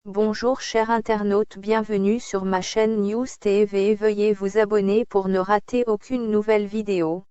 Bonjour chers internautes, bienvenue sur ma chaîne News TV. Veuillez vous abonner pour ne rater aucune nouvelle vidéo.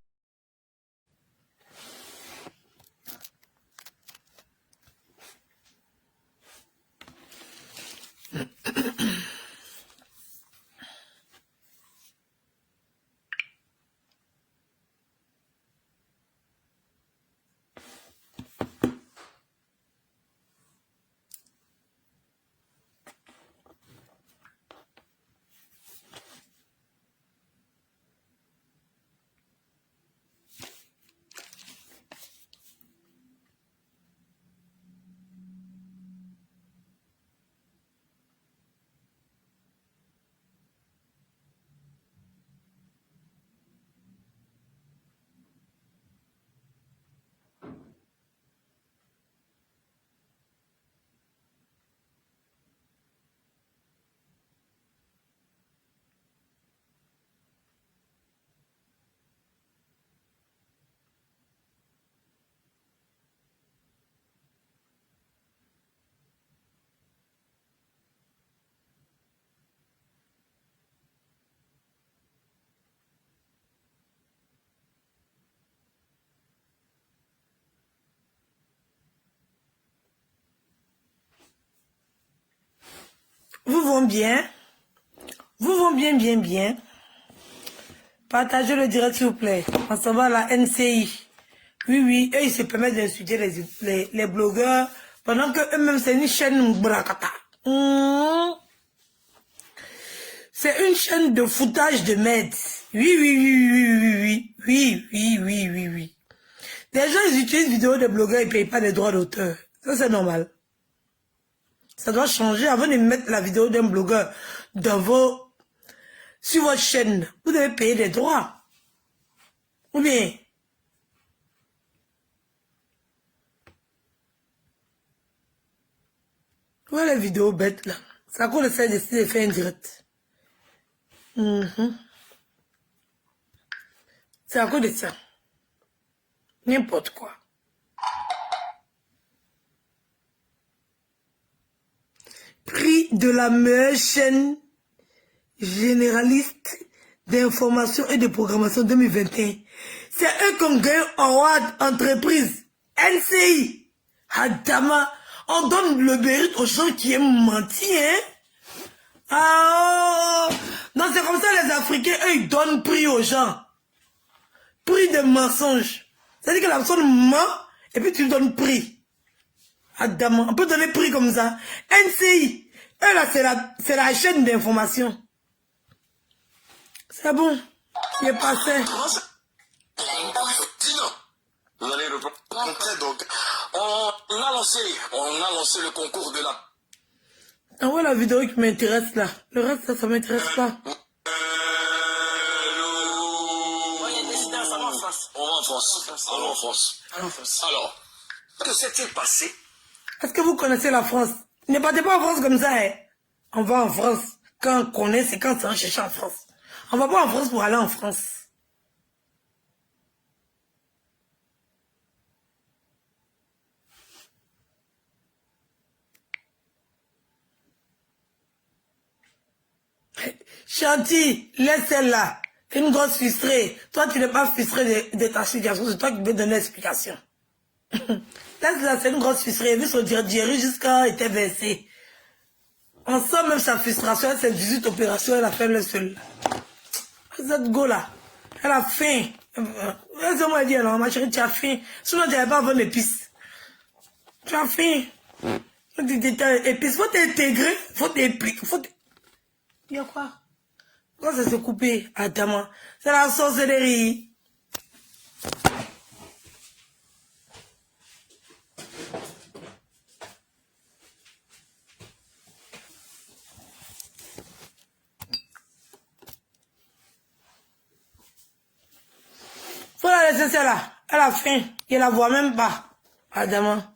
Vous vont bien? Vous vont bien, bien, bien. Partagez le direct, s'il vous plaît. On s'en va à la NCI. Oui, oui, eux, ils se permettent d'insulter les blogueurs pendant que eux-mêmes, c'est une chaîne brakata. C'est une chaîne de foutage de merde. Oui, oui, oui, oui, oui, oui, oui, oui, oui, oui, oui. Les gens, ils utilisent vidéos de blogueurs, ils ne payent pas les droits d'auteur. Ça, c'est normal. Ça doit changer avant de mettre la vidéo d'un blogueur sur votre chaîne. Vous devez payer des droits. Ou bien, voilà les vidéos bêtes là. C'est à cause de ça que j'ai décidé de faire un direct. C'est à cause de ça. N'importe quoi. Prix de la meilleure chaîne généraliste d'information et de programmation 2021. C'est eux qui ont gagné Award Entreprise. NCI. Adama. On donne le mérite aux gens qui aiment mentir, hein. Ah, non, c'est comme ça les Africains, eux, ils donnent prix aux gens. Prix de mensonge. C'est-à-dire que la personne ment et puis tu lui donnes prix. Adam, on peut donner prix comme ça. NCI, eux là, c'est la chaîne d'information. C'est bon, il est passé. Vous allez répondre. Donc, on a lancé le concours de la... Envoie la vidéo qui m'intéresse là. Le reste, ça m'intéresse pas. On va en France. Allons en France. Alors, que s'est-il passé? Est-ce que vous connaissez la France? Ne partez pas en France comme ça, hein. On va en France. Quand on connaît, c'est quand on cherche en France. On va pas en France pour aller en France. Chanty, laisse celle-là. C'est une grosse frustrée. Toi, tu n'es pas frustré de ta situation. C'est toi qui peux donner l'explication. Laisse-la, c'est une grosse frustrée. Vu son diarrhée jusqu'à été versé. On sent même sa frustration. Cette 18 opérations, elle a fait le seul. Cette go-là, elle a faim. Laisse-moi dire, non, ma chérie, tu as faim. Sinon, tu n'avais pas avoir d'épices. Tu as faim. Épices, faut t'intégrer. Faut t'impliquer. Il y a quoi? Quand ça s'est coupé, Adama, c'est la sorcellerie. Faut la laisser celle-là. Elle a faim. Il la voit même pas. Adama.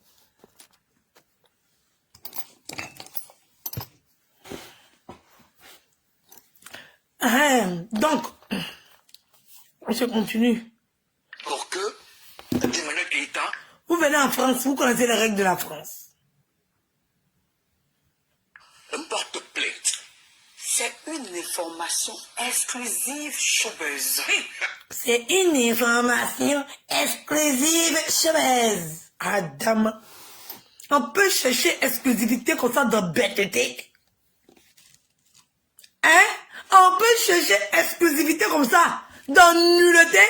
Donc, je continue. Pour que Emmanuel Keïta... Vous venez en France, vous connaissez les règles de la France. une information exclusive Showbuzz. C'est une information exclusive Showbuzz. Adam. On peut chercher exclusivité comme ça dans BTT. Hein? On peut chercher exclusivité comme ça dans nulleté.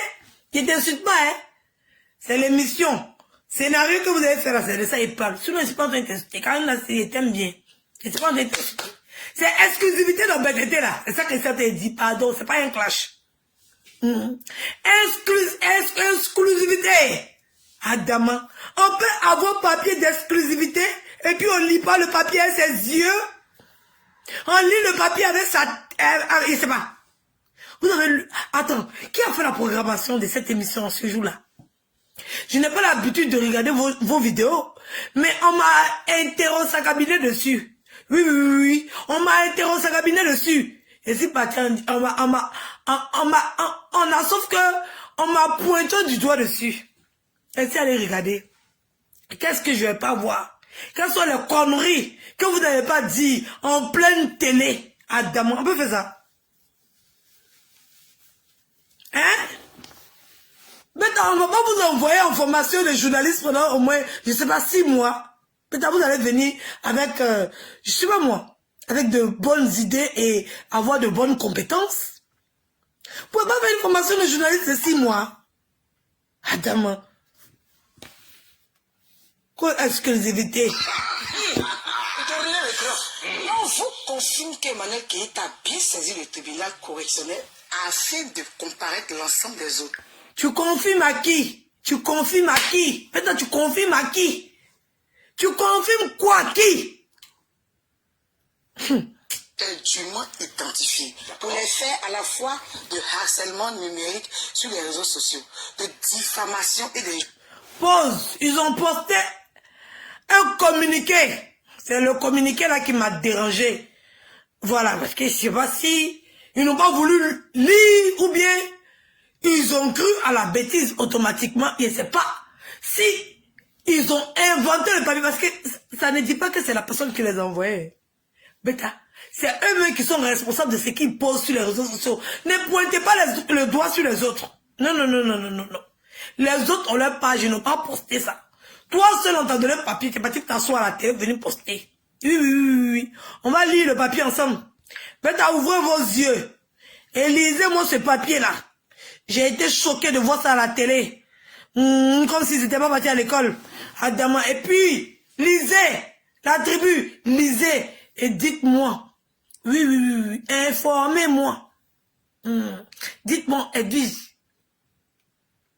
Qui t'insulte pas, hein? C'est l'émission. Scénario que vous avez fait là, c'est de ça il parle. Sinon, il ne s'est pas en train de t'insulter. Quand il t'aime bien. Il ne s'est pas en train de t'insulter. C'est exclusivité dans BTT là. C'est ça que ça te dit. Pardon, c'est pas un clash. Exclusivité. Adama. On peut avoir papier d'exclusivité et puis on lit pas le papier avec ses yeux. On lit le papier avec sa... je sais pas. Vous avez lu... Attends, qui a fait la programmation de cette émission ce jour-là? Je n'ai pas l'habitude de regarder vos vidéos, mais on m'a interrogé sa cabinet dessus. Oui. On m'a interrogé sa cabinet dessus. Et si pas, sauf que on m'a pointé du doigt dessus. Et si allez regarder, qu'est-ce que je vais pas voir? Quelles sont les conneries que vous n'avez pas dit en pleine télé? Adam, on peut faire ça? Hein? Maintenant, on ne va pas vous envoyer en formation de journaliste pendant au moins, je ne sais pas, 6 mois. Peut-être vous allez venir avec, je sais pas moi, avec de bonnes idées et avoir de bonnes compétences. Vous pouvez pas faire une formation de journaliste de 6 mois. Adam. Quoi exclusivité? On vous confirme qu'Emmanuel Keïta a bien saisi le tribunal correctionnel afin de comparaître l'ensemble des autres. Tu confirmes à qui? Tu confirmes à qui? Maintenant, tu confirmes à qui? Tu confirmes quoi à qui? Est dûment identifié pour les faits à la fois de harcèlement numérique sur les réseaux sociaux, de diffamation et de... Pause. Ils ont posté un communiqué. C'est le communiqué là qui m'a dérangé. Voilà, parce que je sais pas si ils n'ont pas voulu lire ou bien ils ont cru à la bêtise automatiquement. Je ne sais pas si ils ont inventé le papier parce que ça ne dit pas que c'est la personne qui les a envoyés. Bêta, c'est eux-mêmes qui sont responsables de ce qu'ils posent sur les réseaux sociaux. Ne pointez pas le doigt sur les autres. Non. Les autres ont leur page, ils n'ont pas posté ça. Toi seul, on t'a donné le papier, tu es parti t'asseoir à la télé, venir poster. Oui. On va lire le papier ensemble. Bêta, ouvrez vos yeux et lisez-moi ce papier-là. J'ai été choqué de voir ça à la télé. Comme si c'était pas parti à l'école. Adama. Et puis, lisez. La tribu, lisez. Et dites-moi. Oui. Informez-moi. Dites-moi, Edwige.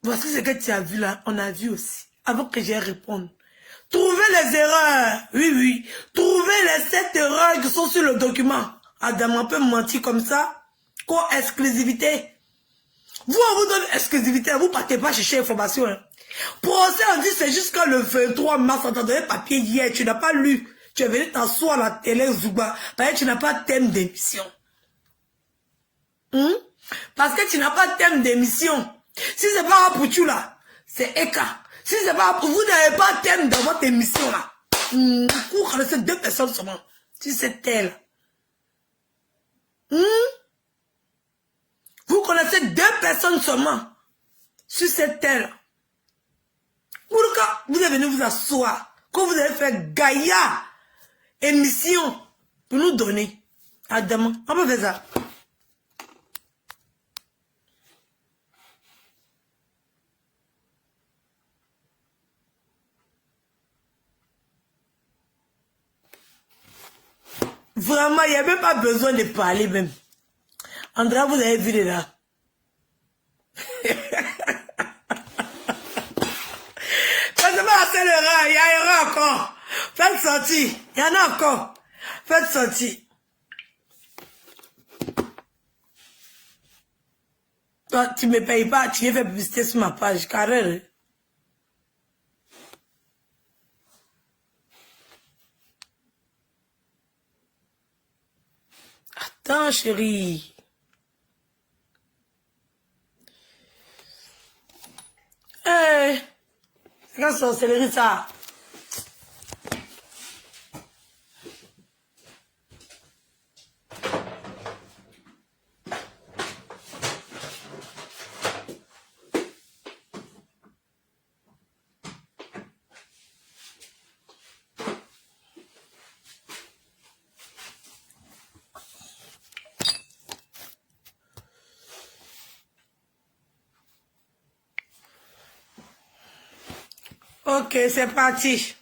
Voici ce que tu as vu là. On a vu aussi. Avant que j'aie répondu. Trouvez les erreurs. Oui. Trouvez les 7 erreurs qui sont sur le document. Adama peut mentir comme ça. Quoi, exclusivité? Vous, on vous donne exclusivité, vous partez pas chercher information. Hein. Procès, on dit c'est jusqu'à le 23 mars, on t'a donné papier hier, tu n'as pas lu. Tu es venu t'asseoir à la télé, Zouba, parce que tu n'as pas de thème d'émission. Parce que tu n'as pas de thème d'émission. Si c'est pas pour tu là, c'est Eka. Si c'est pas pour vous, n'avez pas de thème dans votre émission là. Vous connaissez 2 personnes seulement. Si c'est elle. Vous connaissez 2 personnes seulement sur cette terre. Pourquoi vous êtes venu vous asseoir quand vous avez fait Gaïa émission pour nous donner à demain? On peut faire ça. Vraiment, il n'y a même pas besoin de parler même. Andrea, vous avez vu là. Faites pas assez l'erreur, il y a erreur encore. Faites sortir, il y en a encore. Faites sortir. Toi, tu ne me payes pas, tu viens faire publicité sur ma page, carré. Attends, chérie. C'est quand sorcellerie ça? Ok, c'est parti.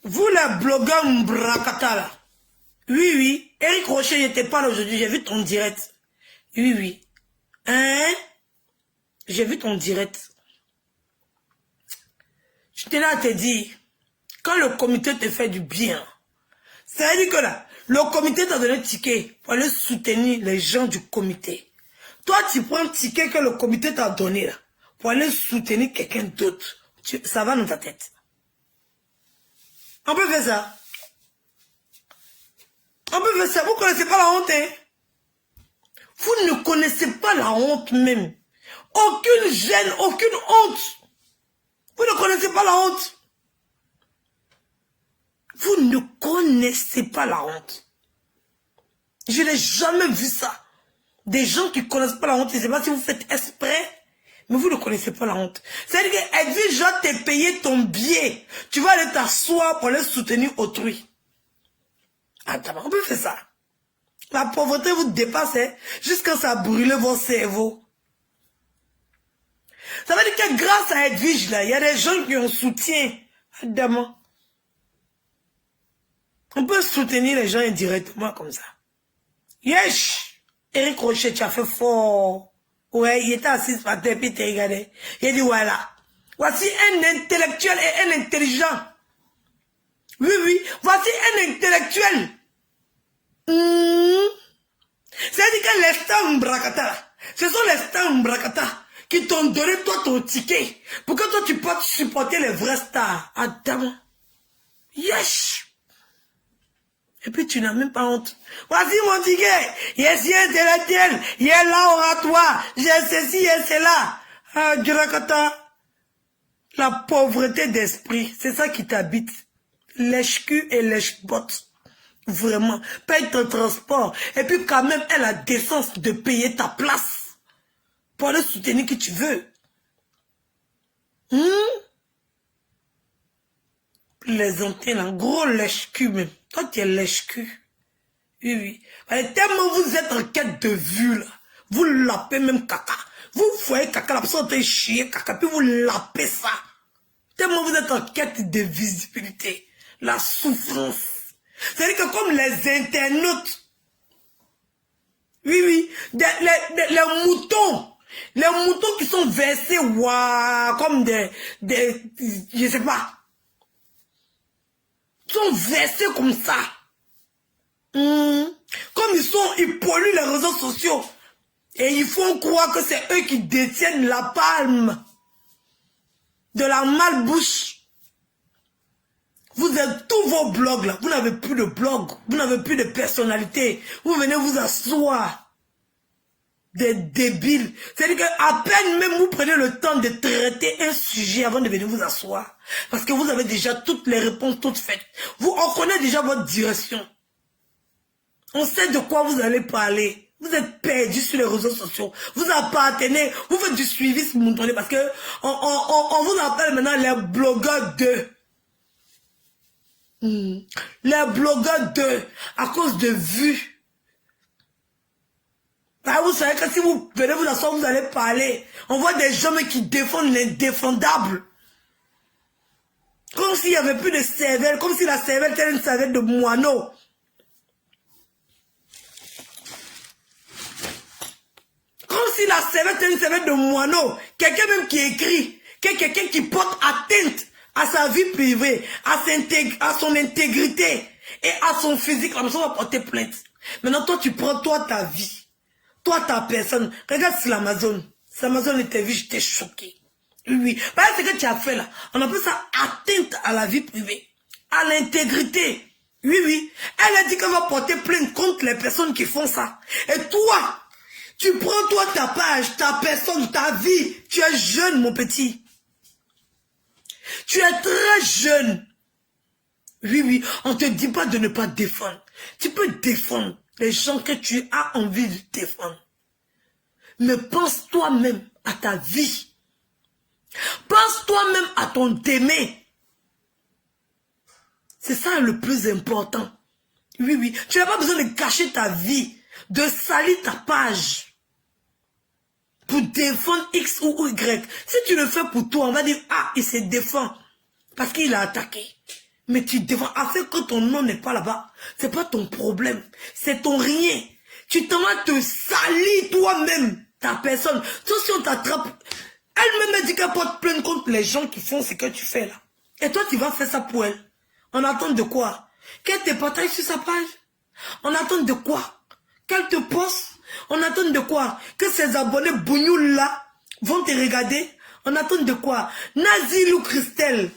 Vous les blogueurs Mbrakata là. Oui, oui. Eric Rocher n'était pas là aujourd'hui. J'ai vu ton direct. Oui, oui. Hein? J'ai vu ton direct. Je tenais à te dire, quand le comité te fait du bien, ça veut dire que là, le comité t'a donné un ticket pour aller soutenir les gens du comité. Toi, tu prends un ticket que le comité t'a donné là, pour aller soutenir quelqu'un d'autre. Ça va dans ta tête. On peut faire ça. On peut faire ça. Vous ne connaissez pas la honte, hein? Vous ne connaissez pas la honte même. Aucune gêne, aucune honte. Vous ne connaissez pas la honte. Vous ne connaissez pas la honte. Je n'ai jamais vu ça. Des gens qui ne connaissent pas la honte, je ne sais pas si vous faites exprès, mais vous ne connaissez pas la honte. C'est-à-dire qu'Edwige va te payer ton billet. Tu vas aller t'asseoir pour aller soutenir autrui. Attends, on peut faire ça. La pauvreté vous dépasse, hein, jusqu'à ça brûle vos cerveaux. Ça veut dire que grâce à Edwige, là, il y a des gens qui ont soutien. Adamant. On peut soutenir les gens indirectement comme ça. Yes! Eric Rocher, tu as fait fort. Ouais, il était assis par terre, puis il t'a regardé. Il a dit, voilà. Voici un intellectuel et un intelligent. Oui, oui. Voici un intellectuel. C'est-à-dire que les stars Mbrakata, ce sont les stars Mbrakata qui t'ont donné toi ton ticket pour que toi tu puisses supporter les vrais stars. Adam. Yes. Et puis tu n'as même pas honte. Voici mon ticket. Yes, yes, intellectuel. Il est là oratoire. J'ai ceci et cela. Ah, Mbrakata. La pauvreté d'esprit, c'est ça qui t'habite. Lèche-cul et lèche-botte. Vraiment. Paye ton transport. Et puis quand même, elle a la décence de payer ta place. Pour aller soutenir qui tu veux. Les antennes, un gros lèche-cul même. Toi, tu es lèche-cul. Oui, oui. Allez, tellement vous êtes en quête de vue, là. Vous lapez même caca. Vous voyez caca, la personne est chier caca, puis vous lapez ça. Tellement vous êtes en quête de visibilité. La souffrance. C'est-à-dire que comme les internautes, oui, oui, les moutons qui sont versés, waouh, comme je sais pas, sont versés comme ça. Comme ils polluent les réseaux sociaux. Et ils font croire que c'est eux qui détiennent la palme de la malbouche. Vous êtes tous vos blogs là, vous n'avez plus de blog, vous n'avez plus de personnalité. Vous venez vous asseoir. Des débiles. C'est-à-dire qu'à peine même vous prenez le temps de traiter un sujet avant de venir vous asseoir. Parce que vous avez déjà toutes les réponses toutes faites. On connaît déjà votre direction. On sait de quoi vous allez parler. Vous êtes perdus sur les réseaux sociaux. Vous appartenez, vous faites du suivisme moutonné parce que on vous appelle maintenant les blogueurs de. Les blogueurs de, à cause de vues. Ah, vous savez que si vous venez vous asseoir, vous allez parler. On voit des gens qui défendent l'indéfendable. Comme s'il n'y avait plus de cervelle, comme si la cervelle était une cervelle de moineau. Comme si la cervelle était une cervelle de moineau. Quelqu'un même qui écrit, quelqu'un qui porte atteinte à sa vie privée, à son intégrité et à son physique, la personne va porter plainte. Maintenant, toi, tu prends ta vie, toi, ta personne. Regarde sur l'Amazon. Si Amazon était vu, j'étais choqué. Oui. Parce que ce que tu as fait là, on appelle ça atteinte à la vie privée, à l'intégrité. Oui, oui. Elle a dit qu'elle va porter plainte contre les personnes qui font ça. Et toi, Tu prends toi ta page, ta personne, ta vie. Tu es jeune, mon petit. Tu es très jeune. Oui, oui, on ne te dit pas de ne pas défendre. Tu peux défendre les gens que tu as envie de défendre. Mais pense toi-même à ta vie. Pense toi-même à ton aimé. C'est ça le plus important. Oui, oui. Tu n'as pas besoin de cacher ta vie, de salir ta page pour défendre X ou Y. Si tu le fais pour toi, on va dire, ah, il se défend parce qu'il a attaqué. Mais tu défends, afin que ton nom n'est pas là-bas. C'est pas ton problème. C'est ton rien. Tu t'en vas te salir toi-même, ta personne. Sauf si on t'attrape. Elle-même dit qu'elle porte plainte contre les gens qui font ce que tu fais là. Et toi, tu vas faire ça pour elle. On attend de quoi? Qu'elle te partage sur sa page? On attend de quoi? Qu'elle te poste? On attend de quoi? Que ses abonnés bougnoules là vont te regarder? On attend de quoi? Nazil ou Christelle,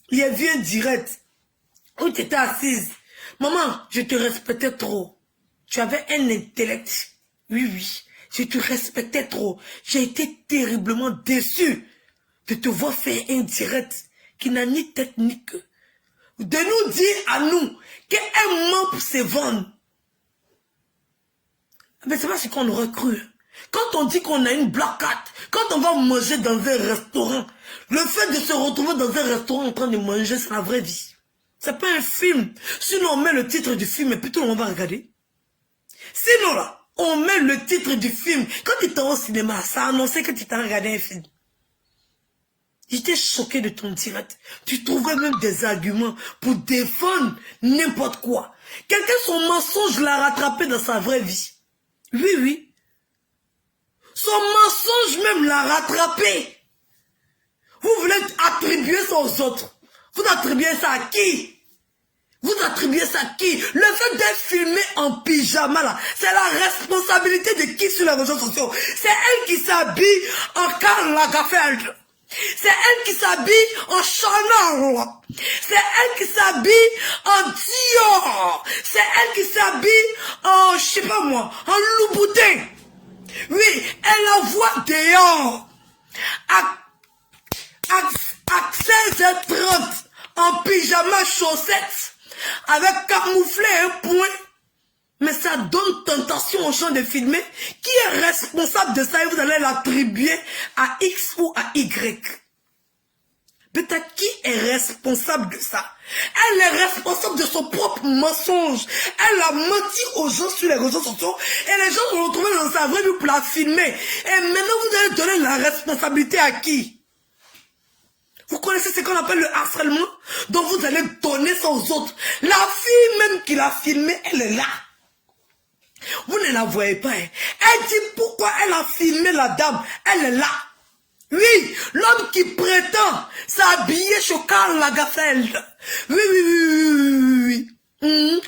il est vieux direct. Où tu étais assise? Maman, je te respectais trop. Tu avais un intellect. Oui, oui. Je te respectais trop. J'ai été terriblement déçu de te voir faire un direct qui n'a ni tête ni queue. De nous dire à nous qu'un ment pour se vendre. Mais c'est pas ce qu'on aurait cru. Quand on dit qu'on a une black cat, quand on va manger dans un restaurant, le fait de se retrouver dans un restaurant en train de manger, c'est la vraie vie. C'est pas un film. Sinon, on met le titre du film et puis tout le monde va regarder. Sinon, là, on met le titre du film. Quand tu étais au cinéma, ça annonçait que tu t'as regardé un film. J'étais choqué de ton direct. Tu trouvais même des arguments pour défendre n'importe quoi. Quelqu'un, son mensonge l'a rattrapé dans sa vraie vie. Oui, oui. Son mensonge même l'a rattrapé. Vous voulez attribuer ça aux autres. Vous attribuez ça à qui? Vous attribuez ça à qui? Le fait d'être filmé en pyjama là, c'est la responsabilité de qui sur les réseaux sociaux? C'est elle qui s'habille en Karl Lagerfeld. C'est elle qui s'habille en Chanel. C'est elle qui s'habille en Dior. C'est elle qui s'habille en, je sais pas moi, en Louboutin. Oui, elle envoie dehors à 16h30 en pyjama chaussettes avec camouflé un point. Mais ça donne tentation aux gens de filmer. Qui est responsable de ça et vous allez l'attribuer à X ou à Y. Peut-être qui est responsable de ça? Elle est responsable de son propre mensonge. Elle a menti aux gens sur les réseaux sociaux et les gens se retrouvent dans sa vraie vie pour la filmer. Et maintenant vous allez donner la responsabilité à qui? Vous connaissez ce qu'on appelle le harcèlement? Donc vous allez donner ça aux autres. La fille même qui l'a filmé, elle est là. Vous ne la voyez pas. Hein? Elle dit pourquoi elle a filmé la dame. Elle est là. Oui, l'homme qui prétend s'habiller chez Karl Lagerfeld. Oui, oui, oui, oui, oui.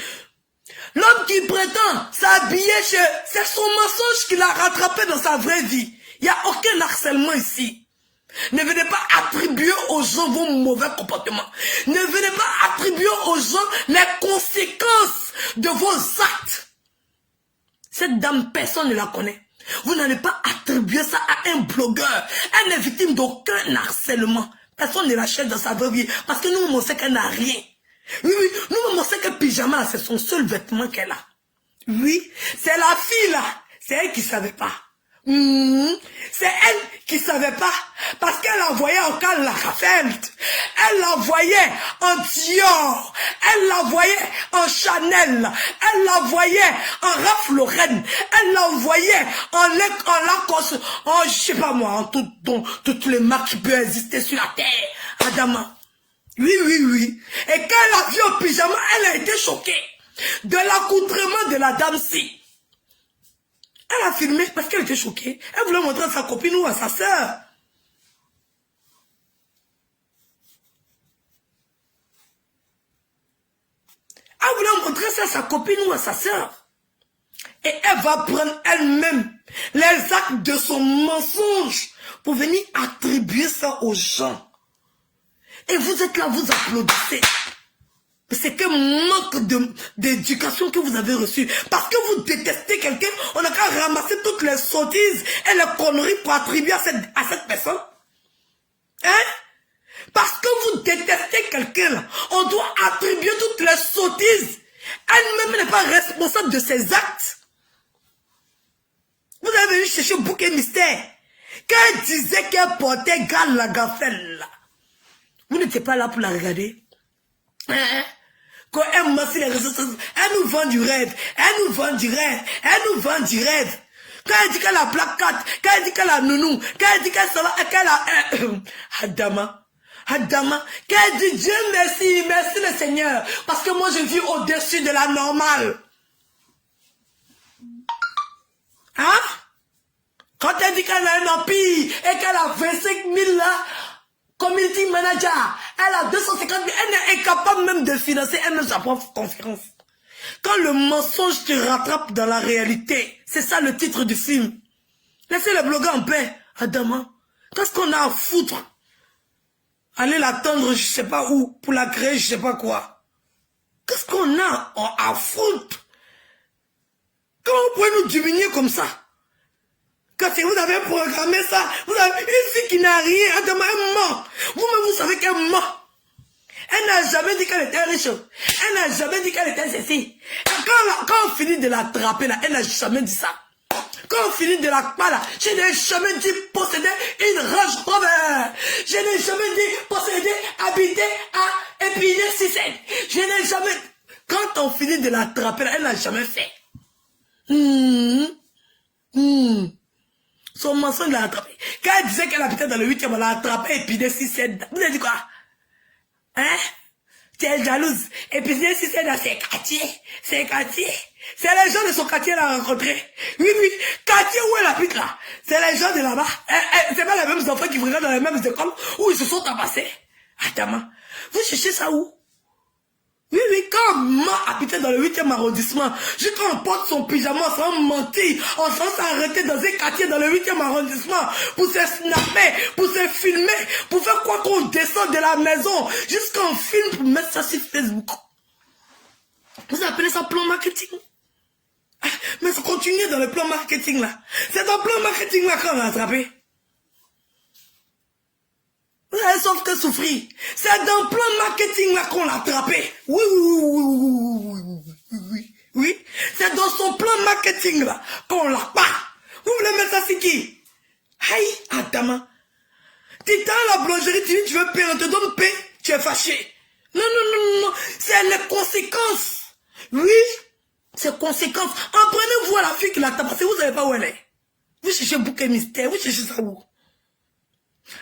L'homme qui prétend s'habiller chez... C'est son mensonge qui l'a rattrapé dans sa vraie vie. Il n'y a aucun harcèlement ici. Ne venez pas attribuer aux gens vos mauvais comportements. Ne venez pas attribuer aux gens les conséquences de vos actes. Cette dame, personne ne la connaît. Vous n'allez pas attribuer ça à un blogueur. Elle n'est victime d'aucun harcèlement. Personne ne l'achète dans sa vraie vie. Parce que nous, on sait qu'elle n'a rien. Oui, oui, nous, on sait que pyjama, c'est son seul vêtement qu'elle a. Oui, c'est la fille là. C'est elle qui ne savait pas. C'est elle qui ne savait pas. Parce qu'elle la voyait en Karl Lagerfeld. Elle la voyait en Dior. Elle la voyait en Chanel. Elle la voyait en Ralph Lauren. Elle la voyait en Lacoste. En je sais pas moi, en toutes les marques qui peuvent exister sur la terre. Adama. Oui, oui, oui. Et quand elle a vu au pyjama, elle a été choquée de l'accoutrement de la dame-ci. Elle a filmé parce qu'elle était choquée. Elle voulait montrer à sa copine ou à sa sœur. Elle voulait montrer ça à sa copine ou à sa sœur. Et elle va prendre elle-même les actes de son mensonge pour venir attribuer ça aux gens. Et vous êtes là, vous applaudissez. Mais c'est quel manque d'éducation que vous avez reçu. Parce que vous détestez quelqu'un, on n'a qu'à ramasser toutes les sottises et les conneries pour attribuer à cette personne. Hein? Parce que vous détestez quelqu'un, on doit attribuer toutes les sottises. Elle-même n'est pas responsable de ses actes. Vous avez venu chercher Bouquet Mystère. Quand elle disait qu'elle portait Gal Lagerfeld, vous n'étiez pas là pour la regarder. Hein? Quand elle masse les réseaux sociaux, elle nous vend du rêve. Elle nous vend du rêve. Elle nous vend du rêve. Quand elle dit qu'elle a Black Cat, quand elle dit qu'elle a Nounou, quand elle dit qu'elle a Adama, quand elle dit Dieu merci, merci le Seigneur, parce que moi je vis au-dessus de la normale. Hein? Quand elle dit qu'elle a un empire et qu'elle a 25 000 là, community manager, elle a 250 000, elle est incapable même de financer elle-même sa propre conférence. Quand le mensonge te rattrape dans la réalité, c'est ça le titre du film. Laissez les blogueurs en paix, Adama. Qu'est-ce qu'on a à foutre? Allez l'attendre, je sais pas où, pour la créer, je sais pas quoi. Qu'est-ce qu'on a à foutre? Comment vous pouvez nous diminuer comme ça? Quand vous avez programmé ça, vous avez une fille qui n'a rien, Adama est mort. Vous-même, vous savez qu'elle est morte. Elle n'a jamais dit qu'elle était riche. Elle n'a jamais dit qu'elle était ceci. Quand on finit de l'attraper là, elle n'a jamais dit ça. Quand on finit de la part là, je n'ai jamais dit posséder une Range Rover. Je n'ai jamais dit posséder, habiter à Épinay-Cissé. Je n'ai jamais... Quand on finit de l'attraper là, elle n'a jamais fait. Son mensonge l'a attrapé. Quand elle disait qu'elle habitait dans le 8e, elle l'a attrapé Épinay-Cissé. Vous avez dit quoi? Hein? Tu es jalouse. Épinay-Cissé dans ses quartiers. Ses quartiers. C'est les gens de son quartier qu'elle a rencontré. Oui, oui. Quartier où elle habite là. C'est les gens de là-bas. C'est pas les mêmes enfants qui fréquentent dans les mêmes écoles où ils se sont tabassés. Attends, vous cherchez ça où? Oui, oui, quand maman habitait dans le 8e arrondissement, juste quand on porte son pyjama sans mentir, on s'en s'arrêter dans un quartier dans le 8e arrondissement pour se snapper, pour se filmer, pour faire quoi qu'on descend de la maison, jusqu'à on filme pour mettre ça sur Facebook. Vous appelez ça plan marketing? Mais ça continue dans le plan marketing là. C'est dans le plan marketing là qu'on l'a attrapé. Sauf que souffrir. C'est dans le plan marketing là qu'on l'a attrapé. Oui, oui, oui, oui, oui, oui, oui, oui. C'est dans son plan marketing là qu'on l'a pas. Vous voulez mettre ça c'est qui? Aïe, Adama. Titan la boulangerie, tu dis tu veux payer, on te donne paix, tu es fâché. Non, non, non, non, c'est les conséquences. Oui, c'est conséquences. Apprenez-vous à la fille qui l'a tabassé, vous savez pas où elle est. Vous cherchez Bouquet Mystère, vous cherchez ça où?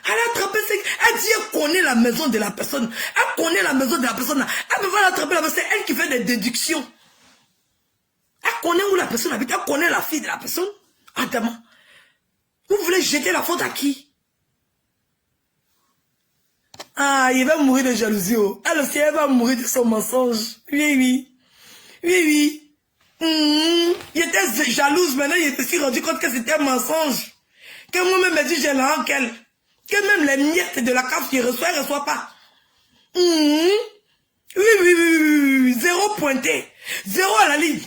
Elle a attrapé, elle dit elle connaît la maison de la personne. Elle connaît la maison de la personne. Elle peut pas l'attraper là, c'est elle qui fait des déductions. Elle connaît où la personne habite, elle connaît la fille de la personne. Adama, vous voulez jeter la faute à qui? Ah, il va mourir de jalousie. Oh. Elle aussi, elle va mourir de son mensonge. Oui, oui. Oui, oui. Il était jalouse, maintenant il s'est rendu compte que c'était un mensonge. Que moi-même, me dit j'ai la honte qu'elle. Que même les miettes de la cave qu'il reçoit, elle ne reçoit pas. Oui, oui, oui, oui, oui, zéro pointé. Zéro à la ligne.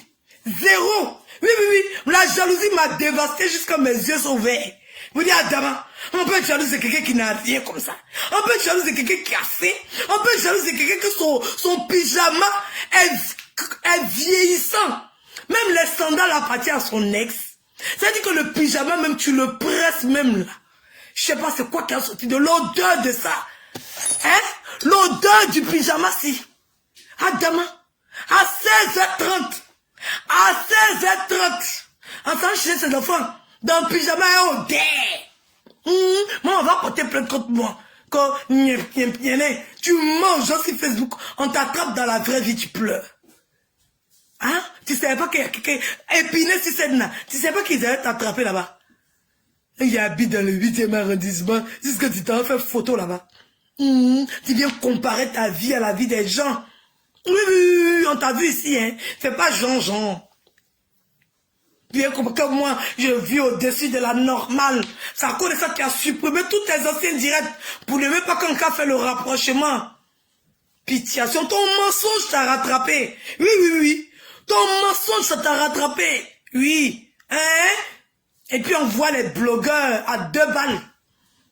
Zéro. Oui, oui, oui. La jalousie m'a dévasté jusqu'à mes yeux sont verts. Vous dites, Adama, on peut être jaloux de quelqu'un qui n'a rien comme ça. On peut être jaloux de quelqu'un qui a fait. On peut être jaloux de quelqu'un que son pyjama est vieillissant. Même les sandales appartiennent à son ex. C'est-à-dire que le pyjama, même tu le presses même là. Je sais pas c'est quoi qui a sorti de l'odeur de ça. Hein? L'odeur du pyjama si. Adama, à 16h30. À 16h30. En train de chez ses enfants. Dans le pyjama et odeur. Moi, on va porter plainte contre moi. Quand tu manges sur Facebook, on t'attrape dans la vraie vie, tu pleures. Hein? Tu savais pas qu'il y a quelqu'un épiné sur cette nain. Tu savais pas qu'ils allaient t'attraper là-bas. Il habite dans le 8e arrondissement. Jusqu'à tu t'en fais photo là-bas. Tu viens comparer ta vie à la vie des gens. Oui, oui, oui, on t'a vu ici, hein. Fais pas Jean-Jean. Bien comme moi, je vis au-dessus de la normale. C'est à cause de ça qui a supprimé tous tes anciens directs pour ne même pas qu'on a fait le rapprochement. inspiration. Ton mensonge t'a rattrapé. Oui, oui, oui. Ton mensonge, ça t'a rattrapé. Oui. Hein? Et puis on voit les blogueurs à 2 balles.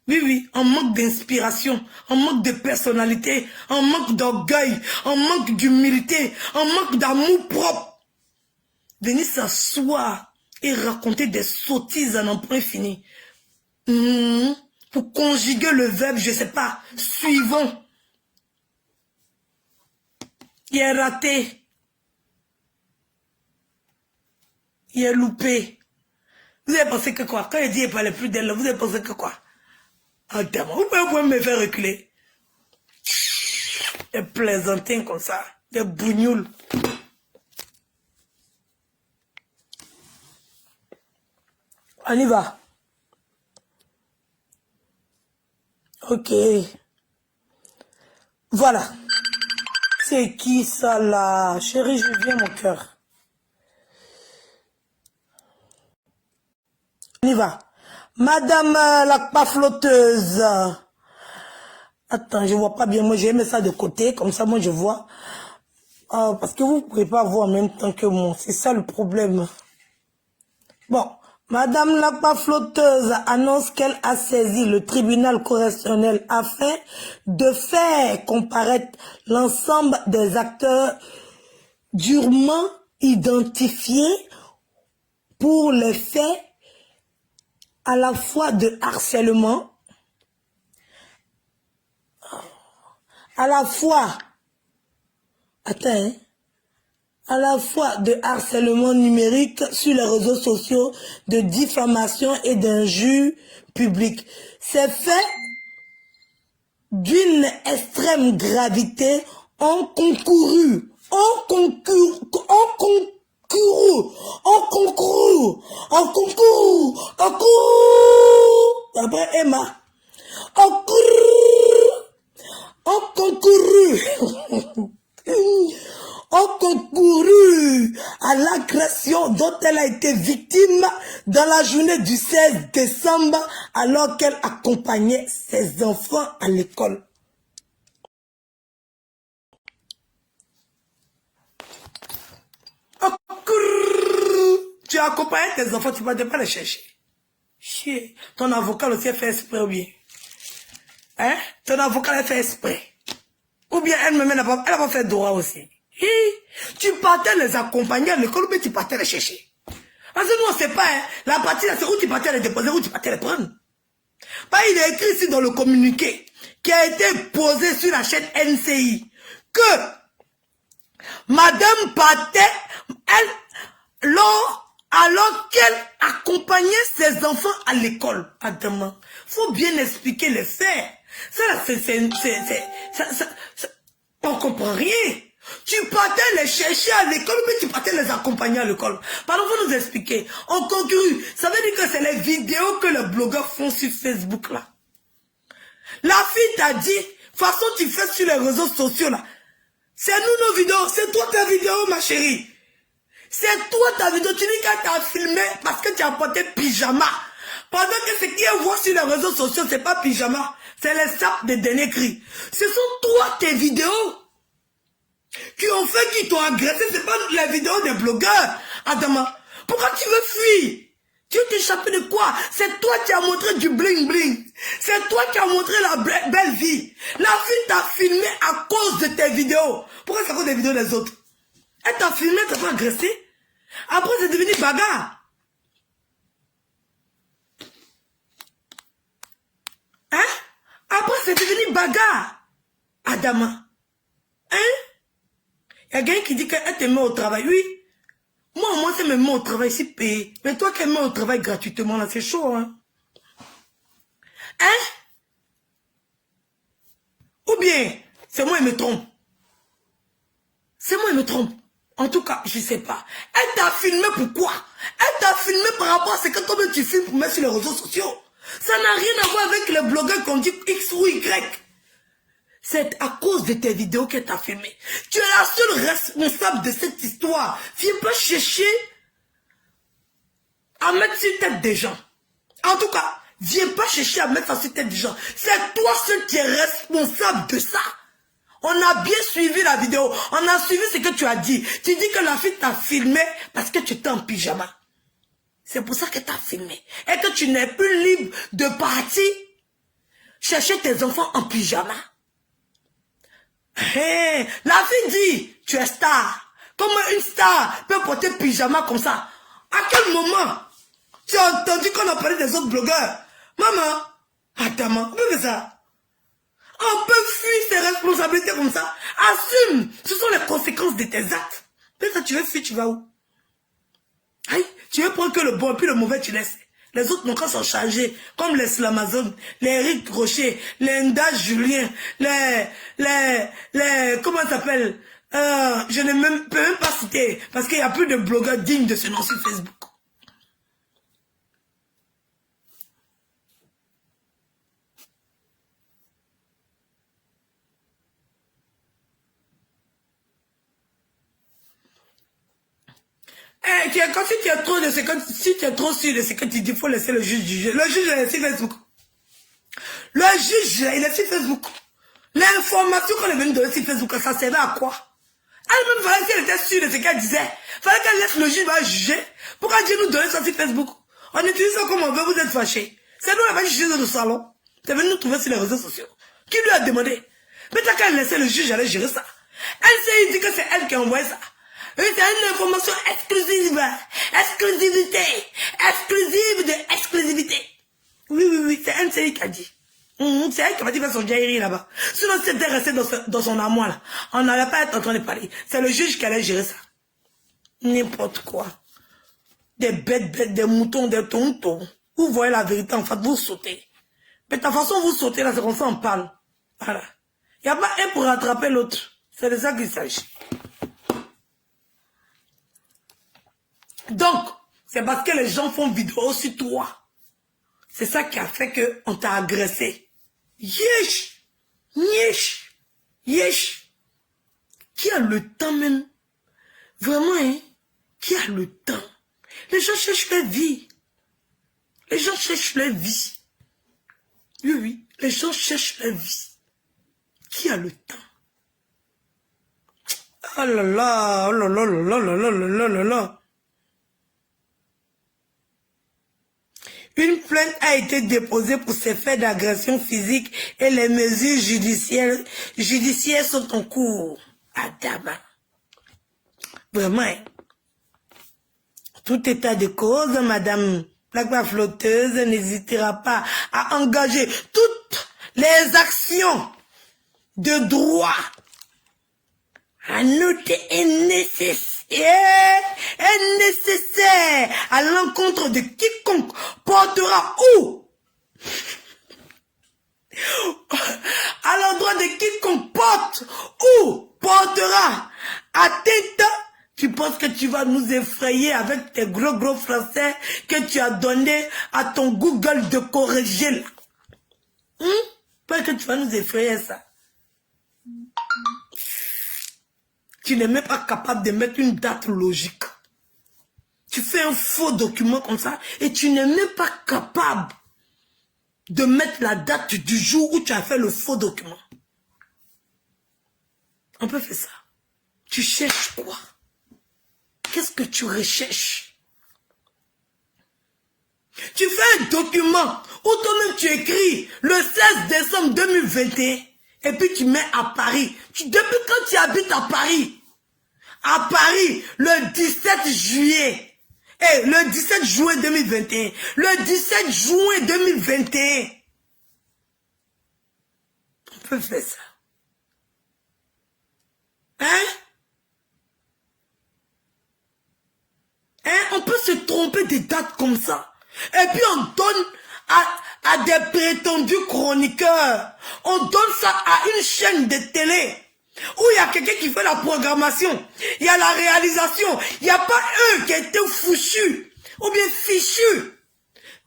Oui, oui, on manque d'inspiration, on manque de personnalité, on manque d'orgueil, on manque d'humilité, on manque d'amour propre. Venez s'asseoir et raconter des sottises à n'en point fini. Pour conjuguer le verbe, je sais pas, suivons. Il est raté. Il est loupé. Vous avez pensé que quoi? Quand il dit qu'il ne parlait plus d'elle, vous avez pensé que quoi? Ah, vous pouvez me faire reculer. Des plaisantins comme ça. Des bougnoules. On y va. Ok. Voilà. C'est qui ça là? Chérie, je viens mon cœur. On y va. Madame la pas flotteuse. Attends, je vois pas bien. Moi, j'ai mis ça de côté. Comme ça, moi, je vois. Parce que vous ne pouvez pas voir en même temps que moi. C'est ça le problème. Bon. Madame la pas flotteuse annonce qu'elle a saisi le tribunal correctionnel afin de faire comparaître l'ensemble des acteurs durement identifiés pour les faits à la fois de harcèlement, à la fois de harcèlement numérique sur les réseaux sociaux, de diffamation et d'injures publiques. Ces faits d'une extrême gravité ont concouru. Après Emma. Ont concouru à l'agression dont elle a été victime dans la journée du 16 décembre alors qu'elle accompagnait ses enfants à l'école. Tu as accompagné tes enfants, tu ne vas pas les chercher. Chier. Ton avocat aussi a fait exprès ou bien? Hein? Ton avocat l'a fait exprès. Ou bien elle-même, elle n'a pas fait droit aussi. Tu partais les accompagner à l'école ou bien tu partais les chercher. Parce que nous, on ne sait pas, hein, la partie là, c'est où tu partais les déposer, où tu partais les prendre. Bah, il est écrit ici dans le communiqué qui a été posé sur la chaîne NCI que Madame partait, alors qu'elle accompagnait ses enfants à l'école. Madame, faut bien expliquer les faits. Ça, on comprend rien. Tu partais les chercher à l'école, mais tu partais les accompagner à l'école. Pardon, faut nous expliquer. On conclut. Ça veut dire que c'est les vidéos que les blogueurs font sur Facebook, là. La fille t'a dit, façon tu fais sur les réseaux sociaux, là. C'est nous nos vidéos. C'est toi ta vidéo, ma chérie. C'est toi ta vidéo. Tu dis qu'elle t'a filmé parce que tu as porté pyjama. Pendant que ce qui est voit sur les réseaux sociaux, c'est pas pyjama. C'est les sapes des derniers cris. Ce sont toi tes vidéos qui ont fait, qui t'ont agressé. C'est pas les vidéos des blogueurs. Adama, pourquoi tu veux fuir? Tu veux t'échapper de quoi? C'est toi qui as montré du bling bling. C'est toi qui as montré la belle vie. La fille t'a filmé à cause de tes vidéos. Pourquoi c'est à cause des vidéos des autres? Elle t'a filmé, elle t'a pas agressé. Après, c'est devenu bagarre. Hein? Après, c'est devenu bagarre. Adama. Hein? Il y a quelqu'un qui dit qu'elle te met au travail. Oui. Moi, c'est me met au travail ici payé. Mais toi, qu'elle met au travail gratuitement, là, c'est chaud, hein? Hein? Ou bien, c'est moi, elle me trompe. C'est moi, elle me trompe. En tout cas, je sais pas. Elle t'a filmé pourquoi? Elle t'a filmé par rapport à ce que toi-même tu filmes pour mettre sur les réseaux sociaux. Ça n'a rien à voir avec les blogueurs qui ont dit X ou Y. C'est à cause de tes vidéos qu'elle t'a filmé. Tu es la seule responsable de cette histoire. Viens pas chercher à mettre sur tête des gens. En tout cas, viens pas chercher à mettre ça sur tête des gens. C'est toi seul qui es responsable de ça. On a bien suivi la vidéo. On a suivi ce que tu as dit. Tu dis que la fille t'a filmé parce que tu étais en pyjama. C'est pour ça que tu as filmé. Et que tu n'es plus libre de partir chercher tes enfants en pyjama. Hey, la fille dit, tu es star. Comment une star peut porter pyjama comme ça? À quel moment tu as entendu qu'on a parlé des autres blogueurs? Maman, attends, on peut faire ça. On peut fuir ses responsabilités comme ça. Assume, ce sont les conséquences de tes actes. Mais ça, tu veux fuir, tu vas où? Aïe, tu veux prendre que le bon, puis le mauvais, tu laisses. Les autres n'ont qu'à s'en charger, comme les Slamazon, les Eric Rocher, les Nda Julien, comment ça s'appelle? Je ne peux même pas citer, parce qu'il n'y a plus de blogueurs dignes de ce nom sur Facebook. Quand si tu es trop de ce que, si tu es trop sûr de ce que tu dis, il faut laisser le juge juger. Le juge, il est sur Facebook. Le juge, il est sur Facebook. L'information qu'on est venu donner sur Facebook, ça servait à quoi? Elle-même, fallait qu'elle était sûre de ce qu'elle disait. Fallait qu'elle laisse le juge va juger. Pourquoi Dieu nous donner ça sur Facebook? On utilise ça comme on veut, vous êtes fâchés. C'est nous, on va juger dans le salon. C'est venu nous trouver sur les réseaux sociaux. Qui lui a demandé? Mais t'as qu'à laisser le juge aller gérer ça. Elle s'est dit que c'est elle qui a envoyé ça. C'est une information exclusive. Exclusivité. Exclusive de exclusivité. Oui, c'est NCI qui a dit. C'est elle qui va dire son jaillerie là-bas. Sinon, si c'était resté dans son armoire là, on n'allait pas être en train de parler. C'est le juge qui allait gérer ça. N'importe quoi. Des bêtes, des moutons, des tontons. Vous voyez la vérité en fait, vous sautez. Mais de toute façon, vous sautez là, c'est comme ça on parle. Voilà. Il n'y a pas un pour rattraper l'autre. C'est de ça qu'il s'agit. Donc, c'est parce que les gens font vidéo sur toi. C'est ça qui a fait qu'on t'a agressé. Yesh! Yesh! Yesh! Qui a le temps même? Vraiment, hein? Qui a le temps? Les gens cherchent leur vie. Les gens cherchent leur vie. Oui, les gens cherchent leur vie. Qui a le temps? Oh là là, oh là là là là là là là là. Une plainte a été déposée pour ces faits d'agression physique et les mesures judiciaires sont en cours. Adama. Vraiment. Hein? Tout état de cause, madame la flotteuse n'hésitera pas à engager toutes les actions de droit à noter est nécessaire à l'encontre de quiconque portera ou à l'endroit de quiconque porte ou portera atteinte. Tu penses que tu vas nous effrayer avec tes gros français que tu as donné à ton Google de corriger là? Parce que tu vas nous effrayer ça. Tu n'es même pas capable de mettre une date logique. Tu fais un faux document comme ça et tu n'es même pas capable de mettre la date du jour où tu as fait le faux document. On peut faire ça. Tu cherches quoi? Qu'est-ce que tu recherches? Tu fais un document où toi-même tu écris le 16 décembre 2021 et puis tu mets à Paris. Depuis quand tu habites à Paris? À Paris, le 17 juillet. Le 17 juin 2021. Le 17 juin 2021. On peut faire ça. On peut se tromper des dates comme ça. Et puis on donne à des prétendus chroniqueurs. On donne ça à une chaîne de télé. Où il y a quelqu'un qui fait la programmation. Il y a la réalisation. Il n'y a pas eux qui étaient fouchus. Ou bien fichus.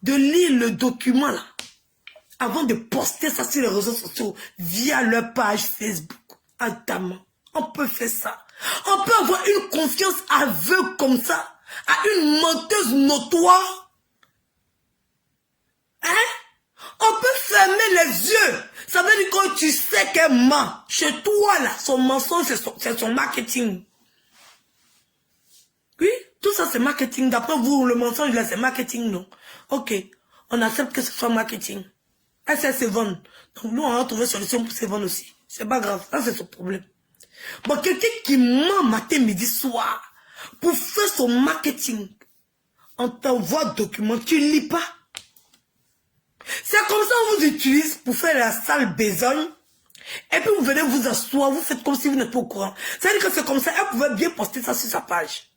De lire le document là. Avant de poster ça sur les réseaux sociaux. Via leur page Facebook. Adamant. On peut faire ça. On peut avoir une confiance aveugle comme ça. À une menteuse notoire. On peut fermer les yeux. Ça veut dire que tu sais qu'elle ment. Chez toi, là, son mensonge, c'est son marketing. Oui, tout ça, c'est marketing. D'après vous, le mensonge, là, c'est marketing, non? Ok, on accepte que ce soit marketing. Elle sait se vendre. Donc, nous, on va trouver solution pour se vendre aussi. C'est pas grave, ça, c'est son problème. Bon, quelqu'un qui ment matin, midi, soir, pour faire son marketing, on t'envoie document, tu ne lis pas. C'est comme ça qu'on vous utilise pour faire la sale besogne. Et puis vous venez vous asseoir, vous faites comme si vous n'êtes pas au courant. C'est-à-dire que c'est comme ça, elle pouvait bien poster ça sur sa page.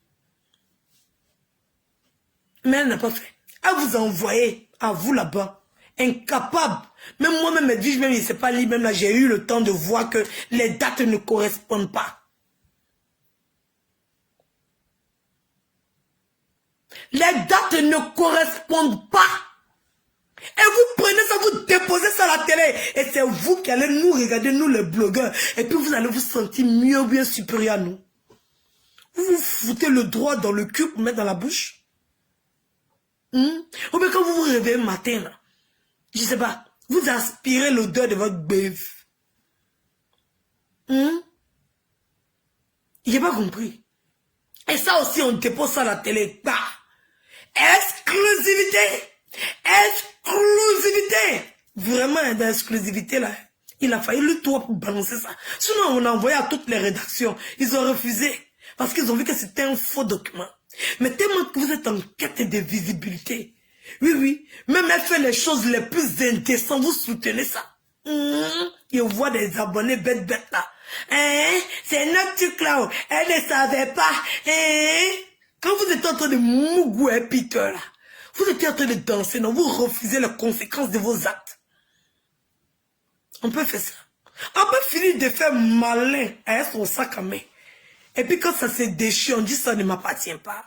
Mais elle n'a pas fait. Elle vous a envoyé à vous là-bas, incapable. Même moi-même, je ne sais pas lire, même là, j'ai eu le temps de voir que les dates ne correspondent pas. Les dates ne correspondent pas. Et vous prenez ça, vous déposez ça à la télé. Et c'est vous qui allez nous regarder, nous les blogueurs. Et puis vous allez vous sentir mieux ou bien supérieur à nous. Vous vous foutez le droit dans le cul pour mettre dans la bouche. Ou bien quand vous vous réveillez le matin, là, je sais pas, vous aspirez l'odeur de votre bœuf. J'ai pas compris. Et ça aussi, on dépose ça à la télé. Bah. Exclusivité. Exclusivité. Vraiment, d'exclusivité, là. Il a failli le toit pour balancer ça. Sinon, on a envoyé à toutes les rédactions. Ils ont refusé. Parce qu'ils ont vu que c'était un faux document. Mais tellement que vous êtes en quête de visibilité. Oui, oui. Même elle fait les choses les plus indécentes. Vous soutenez ça. Et on voit des abonnés bêtes là. C'est notre truc là. Elle ne savait pas. Quand vous êtes en train de mougouer Peter là. Vous êtes en train de danser. Non, vous refusez les conséquences de vos actes. On peut faire ça. On peut finir de faire malin à son sac à main. Et puis quand ça se déchire, on dit ça ne m'appartient pas.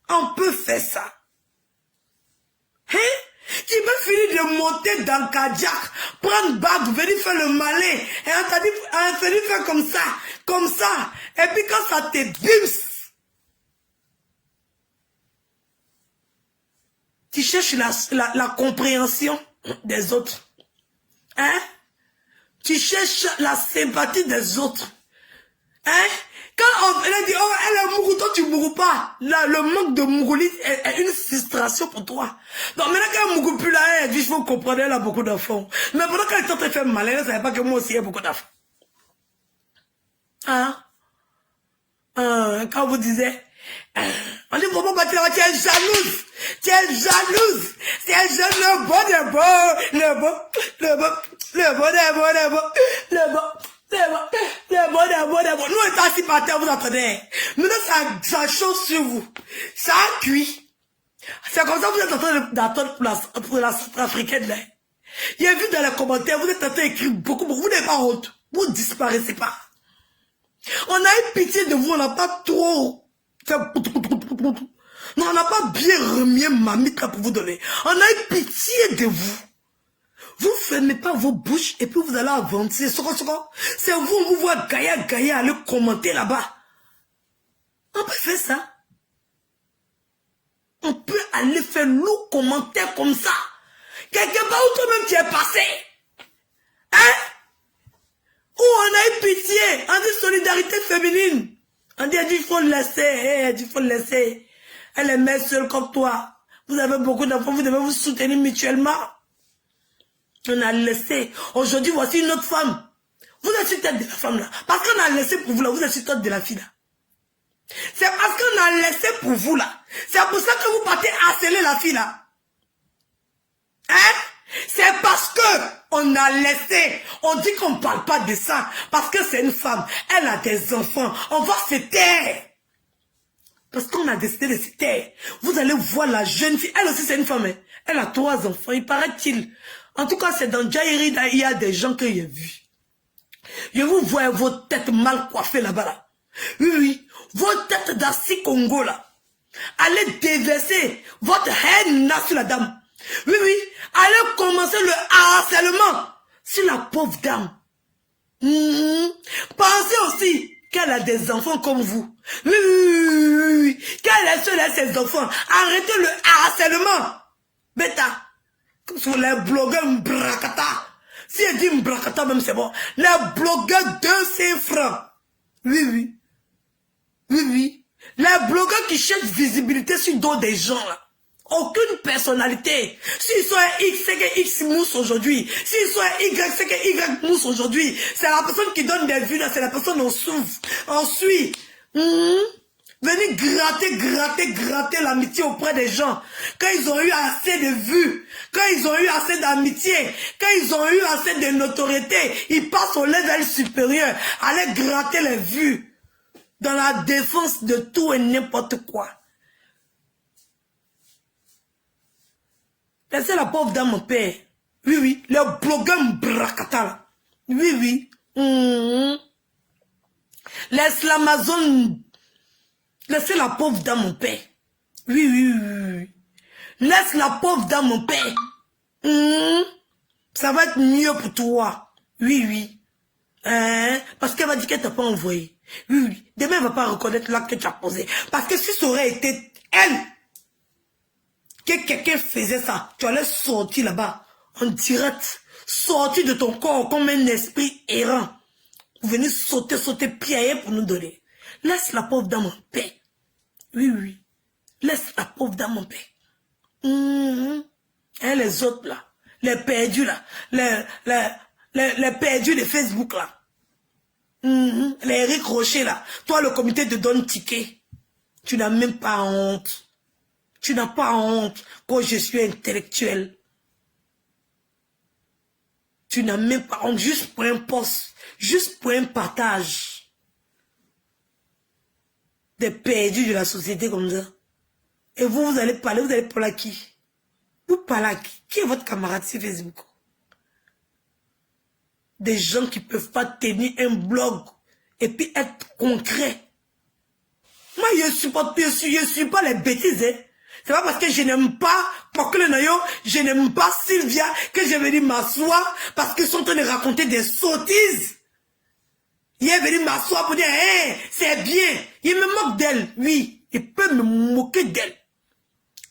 On peut faire ça. Hein? Tu peux finir de monter dans le Kajak, prendre bague, venir faire le malin. Et on t'a dit, venir faire comme ça, comme ça. Et puis quand ça te bims, tu cherches la compréhension des autres. Hein? Tu cherches la sympathie des autres. Hein? Quand on a dit, oh, elle est mourou, toi tu mourou pas. Là, le manque de mouroulis est une frustration pour toi. Donc maintenant qu'elle ne mourou plus là, elle dit, il faut comprendre, elle a beaucoup d'enfants. Mais pendant qu'elle est en train de faire mal, elle ne savait pas que moi aussi j'ai beaucoup d'enfants. Hein? Quand vous disiez, on dit, vraiment, tu es jalouse. Tu es jalouse. Tu es jalouse. Le bon est bon. Le bon. Le bon. Le bon est bon. Le bon. Le bon. Le bon. Nous, étant assis par terre, vous entendez. Maintenant, ça chauffe sur vous. Ça a cuit. C'est comme ça que vous êtes en train d'attendre pour la Centrafricaine, là. J'ai vu dans les commentaires, vous êtes en train d'écrire beaucoup. Vous n'avez pas honte. Vous ne disparaissez pas. On a eu pitié de vous, on n'a pas trop fait... Non, on n'a pas bien remis mamite là pour vous donner. On a eu pitié de vous. Vous ne fermez pas vos bouches et puis vous allez avancer. C'est vous, on vous voit Gaïa aller commenter là-bas. On peut faire ça. On peut aller faire lourd commentaire comme ça. Quelque part où toi-même tu es passé. Hein? Où on a eu pitié, on dit solidarité féminine. On dit, il faut le laisser, il faut le laisser. Elle est mère seule comme toi. Vous avez beaucoup d'enfants, vous devez vous soutenir mutuellement. On a laissé. Aujourd'hui, voici une autre femme. Vous êtes sur tête de la femme là. Parce qu'on a laissé pour vous là, vous êtes sur tête de la fille là. C'est parce qu'on a laissé pour vous là. C'est pour ça que vous partez harceler la fille là. Hein? C'est parce que on a laissé. On dit qu'on ne parle pas de ça. Parce que c'est une femme. Elle a des enfants. On va se taire. Parce qu'on a décidé de se taire. Vous allez voir la jeune fille. Elle aussi c'est une femme. Hein. Elle a 3 enfants. Il paraît-il. En tout cas, c'est dans Jairi. Il y a des gens que j'ai vus. Je vous vois vos têtes mal coiffées là-bas. Là. Oui, oui. Vos têtes d'Assis Congo là. Allez déverser votre haine là sur la dame. Oui, oui. Allez commencer le harcèlement sur la pauvre dame. Pensez aussi qu'elle a des enfants comme vous. Oui, oui, oui, oui. Qu'elle est seule à ses enfants. Arrêtez le harcèlement. Bêta. sur les blogueurs Mbrakata. Si elle dit Mbrakata même c'est bon. Les blogueurs 200 francs. Oui. Les blogueurs qui cherchent visibilité sur d'autres des gens là. Aucune personnalité. S'ils sont un X, c'est que X mousse aujourd'hui. S'ils sont un Y, c'est que Y mousse aujourd'hui. C'est la personne qui donne des vues là, c'est la personne on souffre. On suit. Venez gratter l'amitié auprès des gens. Quand ils ont eu assez de vues, quand ils ont eu assez d'amitié, quand ils ont eu assez de notoriété, ils passent au level supérieur. Allez gratter les vues. Dans la défense de tout et n'importe quoi. Laissez la pauvre dame mon père. Oui. Le blogueur Mbrakata là. Oui. Laisse l'Amazon. Laissez la pauvre dame mon père. Oui. Laisse la pauvre dame mon père. Ça va être mieux pour toi. Oui. Parce qu'elle va dire qu'elle t'a pas envoyé. Oui. Demain, elle va pas reconnaître l'acte que tu as posé. Parce que si ça aurait été elle, que quelqu'un faisait ça, tu allais sortir là-bas, en direct, sortir de ton corps comme un esprit errant. Vous venez sauter, piailler pour nous donner. Laisse la pauvre dame en paix. Oui. Laisse la pauvre dame en paix. Et les autres là, les perdus là, les perdus de Facebook là. Les Eric Rocher là, toi le comité te donne ticket. Tu n'as même pas honte. Tu n'as pas honte quand je suis intellectuel. Tu n'as même pas honte juste pour un poste, juste pour un partage. Des perdus de la société comme ça. Et vous allez parler à qui? Vous parlez à qui? Qui est votre camarade sur Facebook? Des gens qui ne peuvent pas tenir un blog et puis être concrets. Moi, je suis pas les bêtises. Hein. C'est pas parce que je n'aime pas Pokle Nayo, je n'aime pas Sylvia, que je vais venir m'asseoir parce qu'ils sont en train de raconter des sottises. Il est venu m'asseoir pour dire, hey, c'est bien. Il me moque d'elle, oui. Il peut me moquer d'elle.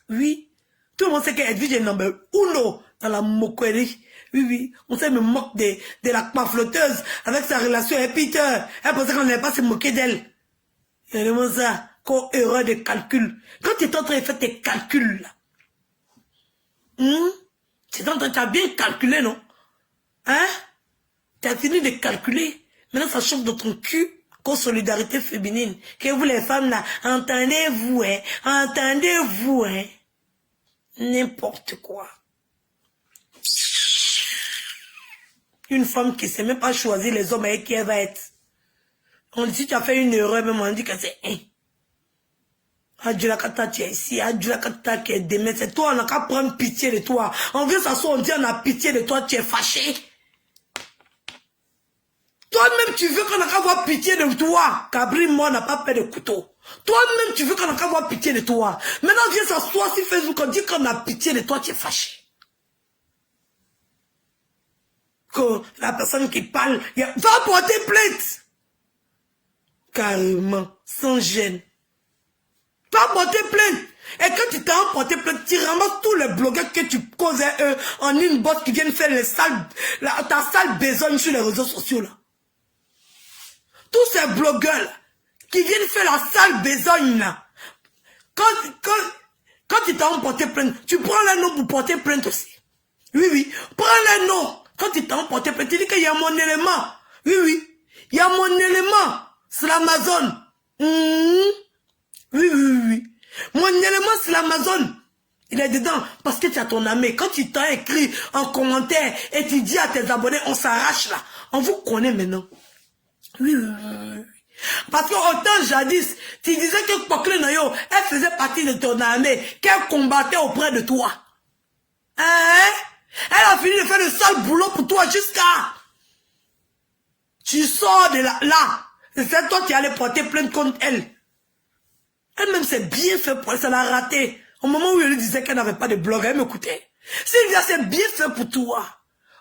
Oui. Tout le monde sait qu'elle est number uno dans la moquerie. Oui. On sait me moque de la pafloteuse avec sa relation avec Peter. Elle pensait qu'on n'allait pas se moquer d'elle. Il y a vraiment ça, comme erreur de calcul. Quand tu es en train de faire tes calculs, là, tu es en train de bien calculer, non? Hein? Tu as fini de calculer. Maintenant, ça chauffe dans ton cul comme solidarité féminine. Que vous, les femmes, là, entendez-vous, hein? Entendez-vous, hein? N'importe quoi. Une femme qui ne sait même pas choisir les hommes avec qui elle va être. On dit, si tu as fait une erreur, même on dit que c'est un. Adjulakata, tu es ici. Adjulakata, qui est demain. C'est toi, on n'a qu'à prendre pitié de toi. On vient s'asseoir, on dit, on a pitié de toi, tu es fâché. Toi-même, tu veux qu'on n'a qu'à avoir pitié de toi. Cabri, moi, n'a pas peur de couteau. Toi-même, tu veux qu'on n'a qu'à avoir pitié de toi. Maintenant, on vient s'asseoir sur Facebook, on dit qu'on a pitié de toi, tu es fâché. Que la personne qui parle, va porter plainte. Carrément, sans gêne. Va porter plainte. Et quand tu t'as porté plainte, tu ramasses tous les blogueurs que tu causes en une botte qui viennent faire ta sale besogne sur les réseaux sociaux là. Tous ces blogueurs là, qui viennent faire la sale besogne là. Quand tu t'as porté plainte, tu prends les noms pour porter plainte aussi. Oui. Prends les noms. Quand tu t'as porté plainte, tu dis qu'il y a mon élément. Oui. Il y a mon élément. C'est l'Amazon. Oui. Mon élément, c'est l'Amazon. Il est dedans parce que tu as ton ami. Quand tu t'as écrit en commentaire et tu dis à tes abonnés, on s'arrache là. On vous connaît maintenant. Oui. Parce que autant jadis, tu disais que Pokle Nayo, elle faisait partie de ton armée, qu'elle combattait auprès de toi. Hein? Elle a fini de faire le sale boulot pour toi jusqu'à... Tu sors de là. C'est toi qui allais porter plainte contre elle. Elle-même c'est bien fait pour elle, ça l'a raté. Au moment où elle lui disait qu'elle n'avait pas de blog, elle m'écoutait. Sylvia, c'est bien fait pour toi.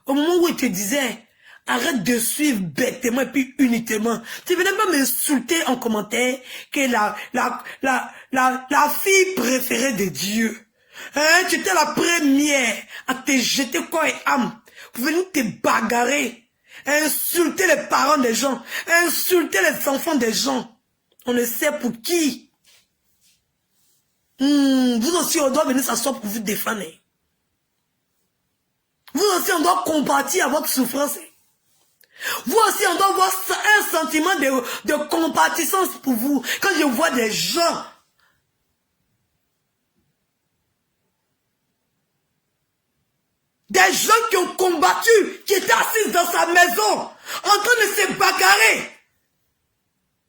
Au moment où il te disait, arrête de suivre bêtement et puis uniquement. Tu venais pas m'insulter en commentaire que la fille préférée de Dieu, Hein, tu étais la première à te jeter corps et âme pour venir te bagarrer, insulter les parents des gens, insulter les enfants des gens. On ne sait pour qui. Vous aussi, on doit venir s'asseoir pour vous défendre. Vous aussi, on doit compatir à votre souffrance. Vous aussi, on doit avoir un sentiment de compatissance pour vous. Quand je vois des gens qui ont combattu, qui étaient assis dans sa maison, en train de se bagarrer.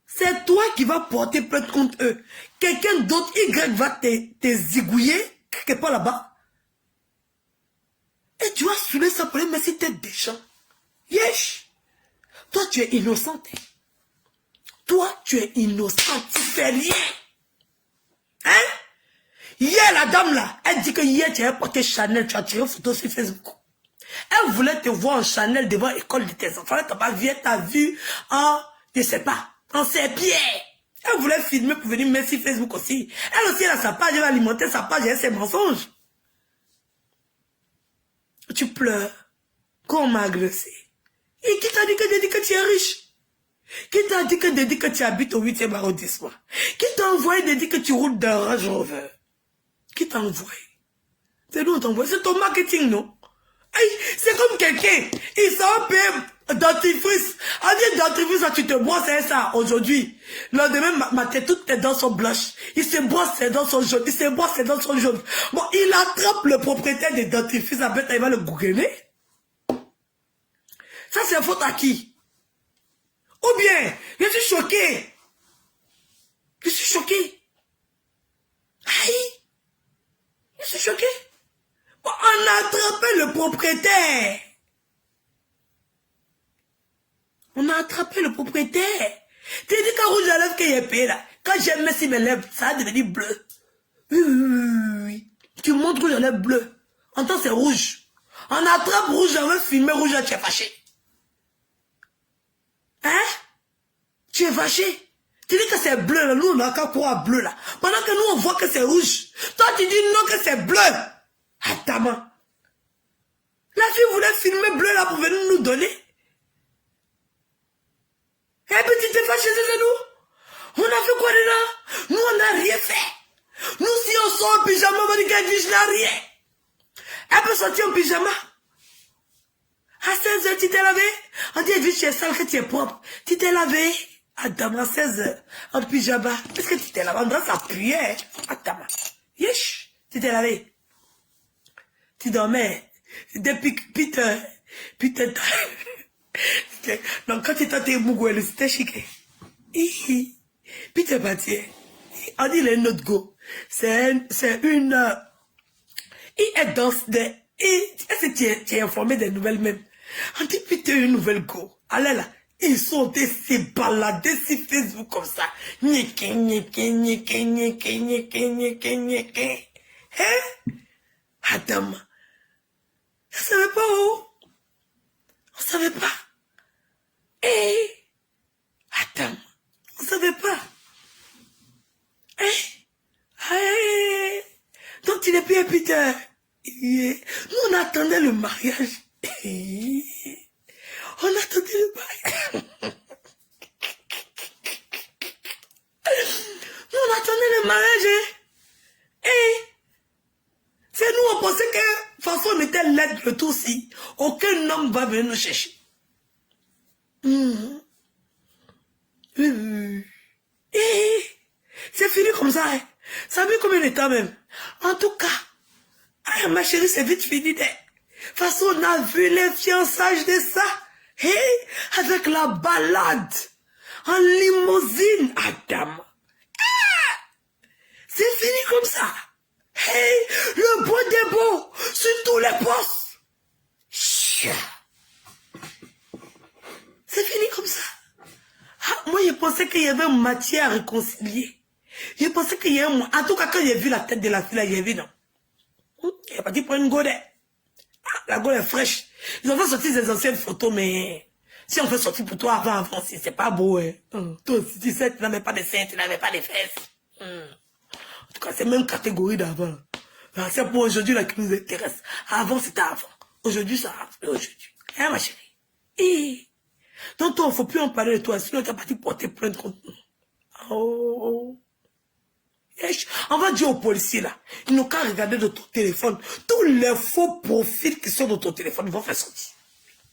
C'est toi qui vas porter plainte contre eux. Quelqu'un d'autre, Y, va te zigouiller, quelque part là-bas. Et tu vas soulever ça pour les mettre sur tête des gens. Yesh. Toi, tu es innocente. Toi, tu es innocente. Tu fais rien. Hein? Hier, la dame là, elle dit que hier, tu avais porté Chanel, tu as tiré une photo sur Facebook. Elle voulait te voir en Chanel devant l'école de tes enfants. Elle t'a pas vu, elle t'a vu en, je sais pas, en ses pieds. Elle voulait filmer pour venir mettre sur Facebook aussi. Elle aussi, elle a sa page, elle va alimenter sa page, elle a ses mensonges. Tu pleures. Quand on m'a agressé. Et qui t'a dit que tu es riche? Qui t'a dit que tu habites au 8e arrondissement? Qui t'a envoyé de dire que tu roules d'un Range Rover? Qui t'a envoyé? C'est nous on t'envoie. C'est ton marketing, non? C'est comme quelqu'un, il s'en paye dentifrice. On dit dentifrice, tu te brosses ça aujourd'hui. Le lendemain, ma tête, toutes tes dents sont blanches. Il se brosse ses dents sont jaunes. Il se brosse ses dents sont jaunes. Bon, il attrape le propriétaire des dentifrices, après, il va le gougner. Ça, c'est faute à qui? Ou bien, je suis choqué. Je suis choqué. Aïe. Je suis choqué. Bon, on a attrapé le propriétaire. On a attrapé le propriétaire. Tu dis qu'un rouge à lèvres qu'il y a payé là. Quand j'ai mis sur mes lèvres, ça a devenu bleu. Oui. Tu montres rouge à lèvres bleu. En temps c'est rouge. On attrape rouge, on veut filmer rouge, là, tu es fâché. Hein? Tu es fâché. Tu dis que c'est bleu là. Nous on a qu'à croire bleu là. Pendant que nous on voit que c'est rouge. Toi tu dis non que c'est bleu. Attends. La fille voulait filmer bleu là pour venir nous donner. Et puis tu t'es fâché de nous. On a fait quoi dedans? Nous on n'a rien fait. Nous si on sort en pyjama, on va dire qu'elle dit je n'ai rien. Elle peut sortir en pyjama. À 16h tu t'es lavé. On dit vite tu es sale que tu es propre. Tu t'es lavé. Attends, à 16h en pyjama. Est-ce que tu t'es lavé? On doit s'appuyer. Attends. Yesh. Tu t'es lavé. Tu dormais. Depuis putain. Donc quand tu t'es mougoué, c'était chiqué. Puis t'es parti. On dit les notes go. C'est une... Elle danse des... Est-ce que tu es informé des nouvelles même? On dit putain une nouvelle go. Allez là. Ils sont se balader sur Facebook comme ça. Hein? Adam. On savait pas où. On savait pas. Attends, on savait pas. Donc tu n'es plus un putain. Nous on attendait le mariage. On attendait le mariage. Nous on attendait le mariage. C'est nous on pensait que de toute façon on était l'aide le tout aussi. Aucun homme va venir nous chercher. C'est fini comme ça. Hein. Ça a mis combien de temps même? En tout cas, ma chérie, c'est vite fini. De toute façon, on a vu les fiançages de ça. Avec la balade. En limousine, Adam. C'est fini comme ça. Le beau des beaux sur tous les postes. C'est fini comme ça. Moi, je pensais qu'il y avait une matière à réconcilier. Je pensais qu'il y avait... En tout cas, quand j'ai vu la tête de la fille, là, j'ai vu, non. Il est parti pour une godet. La godet est fraîche. Ils ont fait sortir des anciennes photos, mais... Si on fait sortir pour toi avant, c'est pas beau, hein. Toi aussi, tu sais, tu n'avais pas de seins, tu n'avais pas de fesses. En tout cas, c'est même catégorie d'avant. C'est pour aujourd'hui là qui nous intéresse. Avant, c'était avant. Aujourd'hui, ça arrive. Aujourd'hui. Hein, ma chérie? Et donc, toi, il ne faut plus en parler de toi. Sinon, tu as parti porter plainte contre nous. Oh. On va dire aux policiers là, ils n'ont qu'à regarder de ton téléphone. Tous les faux profils qui sont dans ton téléphone, ils vont faire sortir.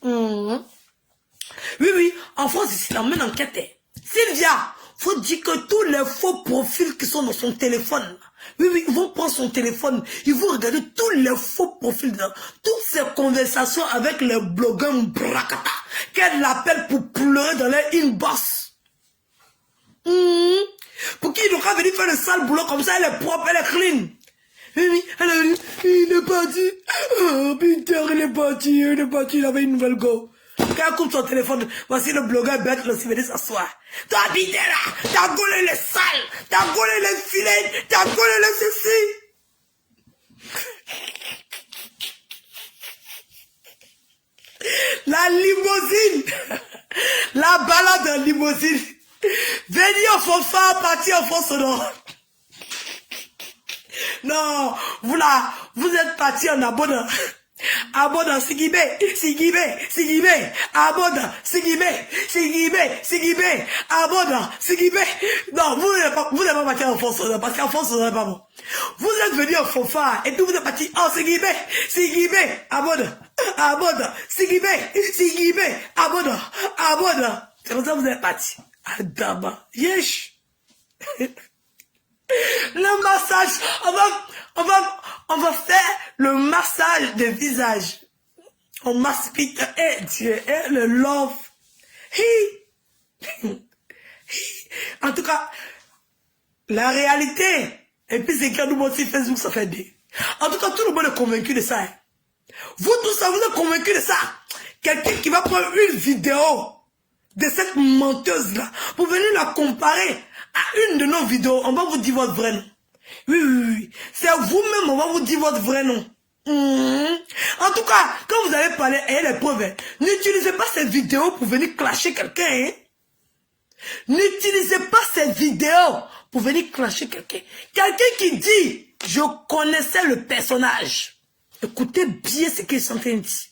Oui, oui, en France, ici, la même enquête est. Sylvia, faut dire que tous les faux profils qui sont dans son téléphone, oui, oui, ils vont prendre son téléphone, ils vont regarder tous les faux profils, toutes ces conversations avec les blogueurs Brakata, qu'elle appelle pour pleurer dans les inbox. Pour qu'ils n'ont qu'à venir faire le sale boulot comme ça, elle est propre, elle est clean. Oui, oui, elle a dit, il est parti. Oh, Peter, il est parti, il avait une nouvelle go. Quand elle coupe son téléphone, voici le blogueur bête, le venez s'asseoir. Toi, Peter, là, t'as gaulé les sales, t'as gaulé les filets, t'as gaulé les ceci. La limousine, la balade en limousine. Venir en fanfare, partir en fond sonore. Non, vous là, vous êtes parti en abondant. Abondant, Sigibé, abondant, Sigibé, abondant, Sigibé. Non, vous n'êtes pas parti en fond sonore, parce qu'en fond sonore n'est pas bon. Vous êtes venu en fanfare, et puis vous êtes parti en Sigibé, abondant, Sigibé, abondant. C'est pour ça que vous êtes parti. Adama, yesh. Le massage, on va faire le massage de visage. On m'aspire, Dieu, le love. En tout cas, la réalité, et puis c'est quand nous aussi Facebook, ça fait des. En tout cas, tout le monde est convaincu de ça. Hein. Vous tous ça, vous êtes convaincu de ça. Quelqu'un qui va prendre une vidéo de cette menteuse-là, pour venir la comparer à une de nos vidéos, on va vous dire votre vrai nom. Oui. C'est vous-même, on va vous dire votre vrai nom. En tout cas, quand vous allez parler, ayez les preuves. Hein. N'utilisez pas ces vidéos pour venir clasher quelqu'un. Hein. N'utilisez pas ces vidéos pour venir clasher quelqu'un. Quelqu'un qui dit, je connaissais le personnage. Écoutez bien ce qu'ils sont en train de dire.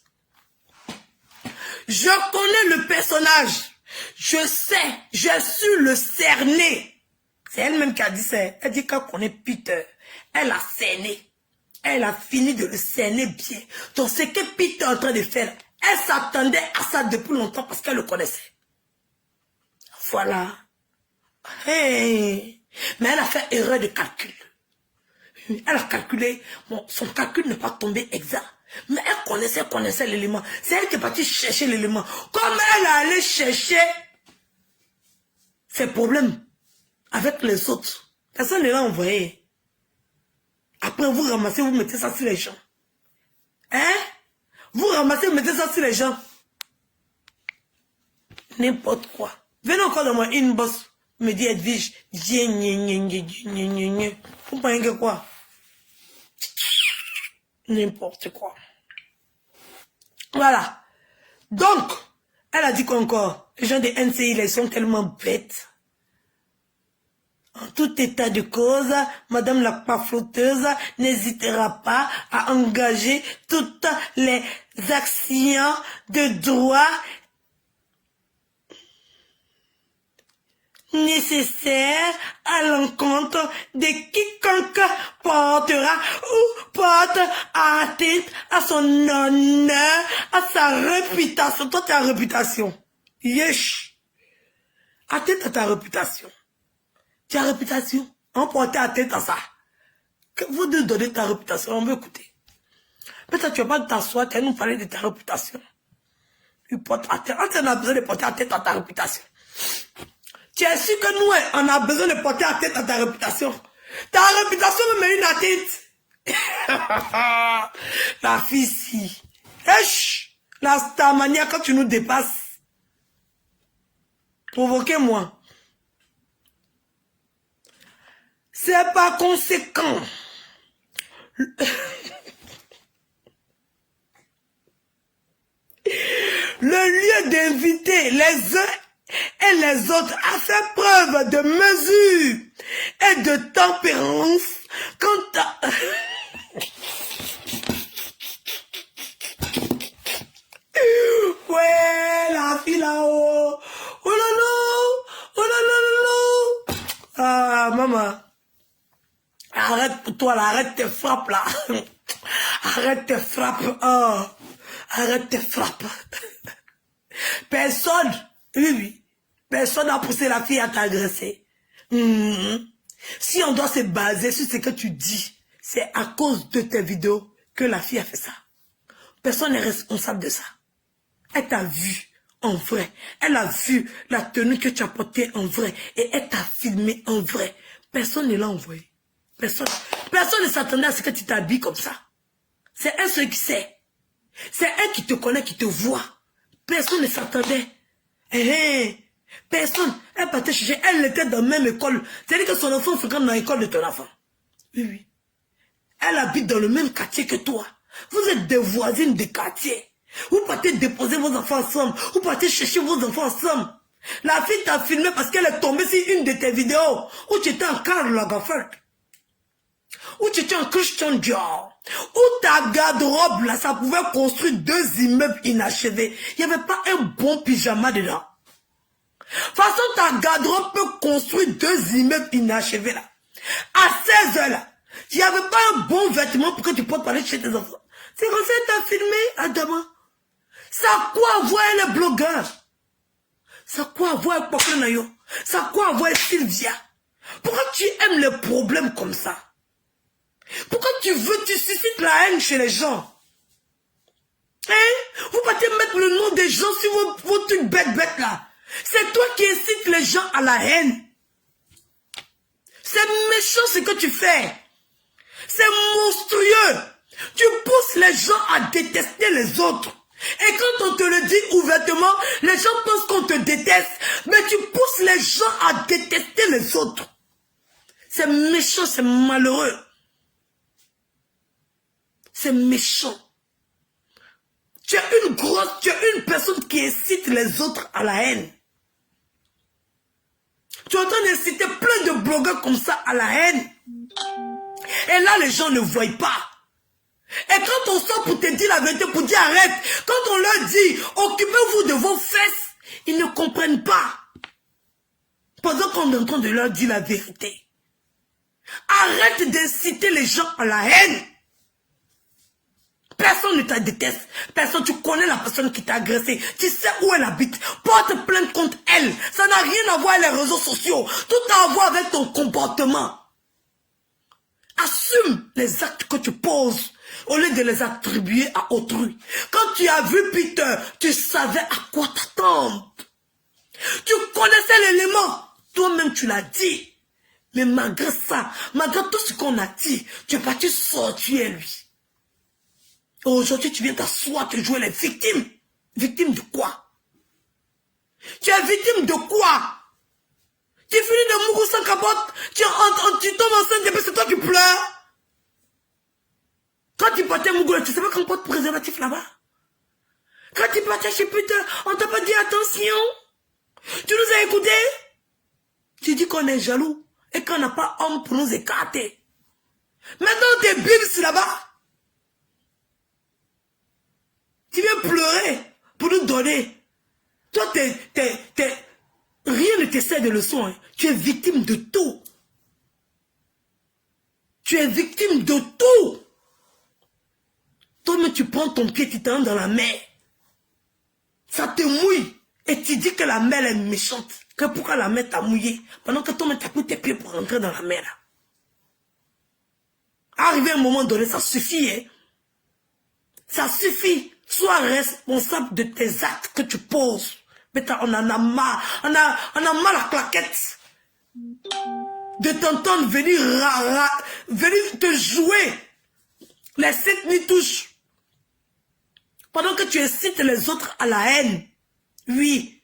Je connais le personnage. Je sais, j'ai su le cerner. C'est elle-même qui a dit ça. Elle dit qu'elle connaît Peter. Elle a cerné. Elle a fini de le cerner bien. Donc ce que Peter est en train de faire, elle s'attendait à ça depuis longtemps parce qu'elle le connaissait. Voilà. Hey. Mais elle a fait erreur de calcul. Elle a calculé. Bon, son calcul n'est pas tombé exact. Mais elle connaissait l'élément. C'est elle qui est partie chercher l'élément. Comme elle est allée chercher ses problèmes avec les autres, personne ne l'a envoyé. Après, vous ramassez, vous mettez ça sur les gens. Hein? Vous ramassez, vous mettez ça sur les gens. N'importe quoi. Venez encore dans mon inbox, me dire Edwige, vous pensez que quoi? N'importe quoi. Voilà. Donc, elle a dit qu'encore, les gens de NCI, ils sont tellement bêtes. En tout état de cause, Madame la pafloteuse n'hésitera pas à engager toutes les actions de droit nécessaire à l'encontre de quiconque portera ou porte atteinte à son honneur, à sa réputation. Toi, ta réputation. Yesh. Atteinte à ta réputation. Ta réputation. On porte atteinte à ça. Que vous nous donnez ta réputation, on veut écouter. Peut-être que tu vas pas t'asseoir, tu vas nous parler de ta réputation. Tu portes atteinte. On a besoin de porter atteinte à ta réputation. Tu es sûr que nous, on a besoin de porter atteinte à ta réputation. Ta réputation me met une atteinte. La fille, si. Ta manière quand tu nous dépasses. Provoquez-moi. C'est par conséquent. Le lieu d'inviter les uns et les autres à faire preuve de mesure et de tempérance quant à... Ouais, la fille là-haut. Oh là là. Oh là là là là. Ah, maman. Arrête pour toi là, arrête tes frappes là. Arrête tes frappes. Oh. Arrête tes frappes. Personne, oui, personne n'a poussé la fille à t'agresser. Si on doit se baser sur ce que tu dis, c'est à cause de tes vidéos que la fille a fait ça. Personne n'est responsable de ça. Elle t'a vu en vrai. Elle a vu la tenue que tu as portée en vrai. Et elle t'a filmé en vrai. Personne ne l'a envoyé. Personne. Personne ne s'attendait à ce que tu t'habilles comme ça. C'est elle seul qui sait. C'est elle qui te connaît, qui te voit. Personne ne s'attendait. Personne. Elle partait chercher. Elle était dans la même école. C'est-à-dire que son enfant fréquente dans l'école de ton enfant. Oui, oui. Elle habite dans le même quartier que toi. Vous êtes des voisines de quartier. Vous partez déposer vos enfants ensemble. Vous partez chercher vos enfants ensemble. La fille t'a filmé parce qu'elle est tombée sur une de tes vidéos où tu étais en Karl Lagerfeld. Où tu étais en Christian Dior. Où ta garde-robe là, ça pouvait construire 2 immeubles inachevés. Il n'y avait pas un bon pyjama dedans. De toute façon, ta garde-robe peut construire 2 immeubles inachevés là. À 16 heures là. Il n'y avait pas un bon vêtement pour que tu puisses parler chez tes enfants. C'est comme ça que tu as filmé, Adama. Ça a quoi voir les blogueurs? Ça a quoi voir Pokénayo? Ça a quoi voir Sylvia? Pourquoi tu aimes les problèmes comme ça? Pourquoi tu suscites la haine chez les gens? Hein? Vous partez mettre le nom des gens sur vos trucs bêtes là. C'est toi qui incites les gens à la haine. C'est méchant ce que tu fais. C'est monstrueux. Tu pousses les gens à détester les autres. Et quand on te le dit ouvertement, les gens pensent qu'on te déteste. Mais tu pousses les gens à détester les autres. C'est méchant, c'est malheureux. C'est méchant. Tu es une personne qui incite les autres à la haine. Tu es en train d'inciter plein de blogueurs comme ça à la haine. Et là, les gens ne voient pas. Et quand on sort pour te dire la vérité, pour dire arrête, quand on leur dit occupez-vous de vos fesses, ils ne comprennent pas. Pendant qu'on est en train de leur dire la vérité. Arrête d'inciter les gens à la haine. Personne ne te déteste. Personne, tu connais la personne qui t'a agressé. Tu sais où elle habite. Porte plainte contre elle. Ça n'a rien à voir avec les réseaux sociaux. Tout a à voir avec ton comportement. Assume les actes que tu poses au lieu de les attribuer à autrui. Quand tu as vu Peter, tu savais à quoi t'attendre. Tu connaissais l'élément. Toi-même, tu l'as dit. Mais malgré ça, malgré tout ce qu'on a dit, tu es parti sortir lui. Aujourd'hui, tu viens t'asseoir, te jouer les victimes. Victime de quoi? Tu es victime de quoi? Tu finis de mourir sans capote, tu tombes enceinte et puis c'est toi qui pleures. Quand tu partais Mougoula, tu savais qu'on porte préservatif là-bas? Quand tu partais chez Peter, on t'a pas dit attention? Tu nous as écoutés? Tu dis qu'on est jaloux et qu'on n'a pas homme pour nous écarter. Maintenant, t'es bibs là-bas. Tu viens pleurer pour nous donner. Toi, rien ne te sert de leçon. Hein. Tu es victime de tout. Tu es victime de tout. Toi-même, tu prends ton pied, tu t'en dans la mer. Ça te mouille. Et tu dis que la mer est méchante. Que pourquoi la mer t'a mouillé? Pendant que toi-même, tu as pris tes pieds pour rentrer dans la mer. Là. Arrivé à un moment donné, ça suffit. Hein. Ça suffit. Sois responsable de tes actes que tu poses. Mais on en a marre. On a marre la claquette. De t'entendre venir te jouer. Les 7 nuits touchent. Pendant que tu incites les autres à la haine. Oui.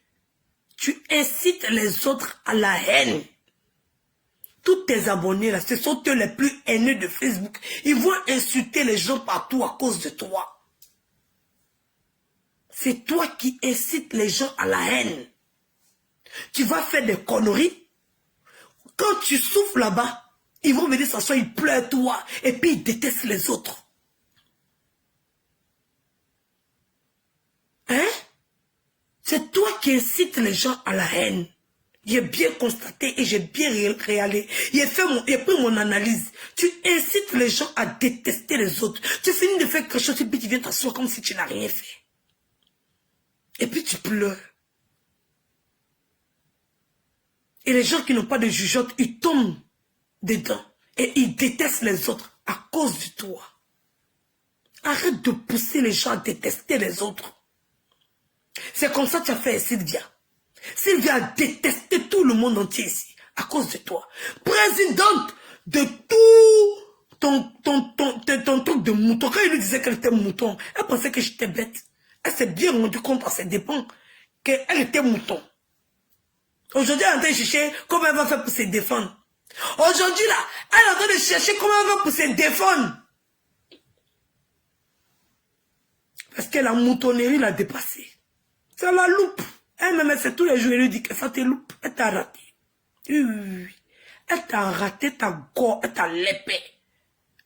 Tu incites les autres à la haine. Tous tes abonnés là, ce sont eux les plus haineux de Facebook. Ils vont insulter les gens partout à cause de toi. C'est toi qui incites les gens à la haine. Tu vas faire des conneries. Quand tu souffles là-bas, ils vont venir s'asseoir, ils pleurent toi. Et puis ils détestent les autres. Hein? C'est toi qui incites les gens à la haine. J'ai bien constaté et j'ai bien réalisé. J'ai pris mon analyse. Tu incites les gens à détester les autres. Tu finis de faire quelque chose et puis tu viens t'asseoir comme si tu n'as rien fait. Et puis tu pleures. Et les gens qui n'ont pas de jugeote, ils tombent dedans. Et ils détestent les autres à cause de toi. Arrête de pousser les gens à détester les autres. C'est comme ça que tu as fait Sylvia. Sylvia a détesté tout le monde entier ici, à cause de toi. Présidente de tout ton truc de mouton. Quand il lui disait qu'elle était mouton, elle pensait que j'étais bête. Elle s'est bien rendue compte à ses dépens qu'elle était mouton. Aujourd'hui, elle est en train de chercher comment elle va faire pour se défendre. Aujourd'hui, là, elle est en train de chercher comment elle va pour se défendre. Parce que la moutonnerie l'a dépassée. Ça la loupe. Elle-même, c'est tous les jours, elle lui dit que ça te loupe. Elle t'a raté. Oui, oui, oui. Elle t'a raté ta gorge, elle t'a l'épée.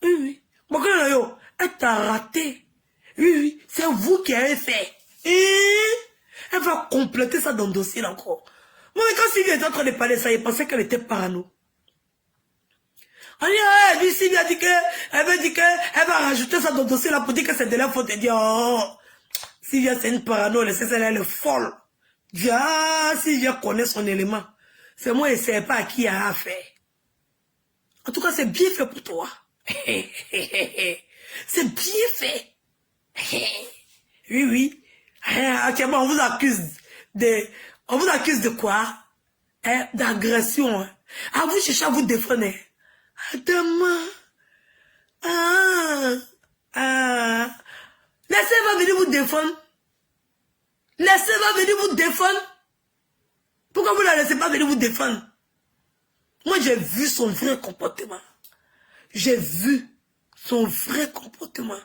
Oui, oui. Elle t'a raté. Oui, oui. C'est vous qui avez fait. Et elle va compléter ça dans le dossier là encore. Moi, quand Sylvie était en train de parler ça, il pensait qu'elle était parano. Sylvie a dit qu'elle va rajouter ça dans le dossier là pour dire que c'est de la faute. Elle dit, oh, Sylvia c'est une parano, elle est folle. Ah, Sylvia connaît son élément. C'est moi, elle ne sait pas à qui elle a affaire. En tout cas, c'est bien fait pour toi. C'est bien fait. Oui, oui. Actuellement, on vous accuse de quoi? D'agression. Ah, vous cherchez à vous défendre. Demain. Laissez-moi venir vous défendre. Laissez-moi venir vous défendre. Pourquoi vous ne la laissez pas venir vous défendre? Moi, j'ai vu son vrai comportement. J'ai vu son vrai comportement.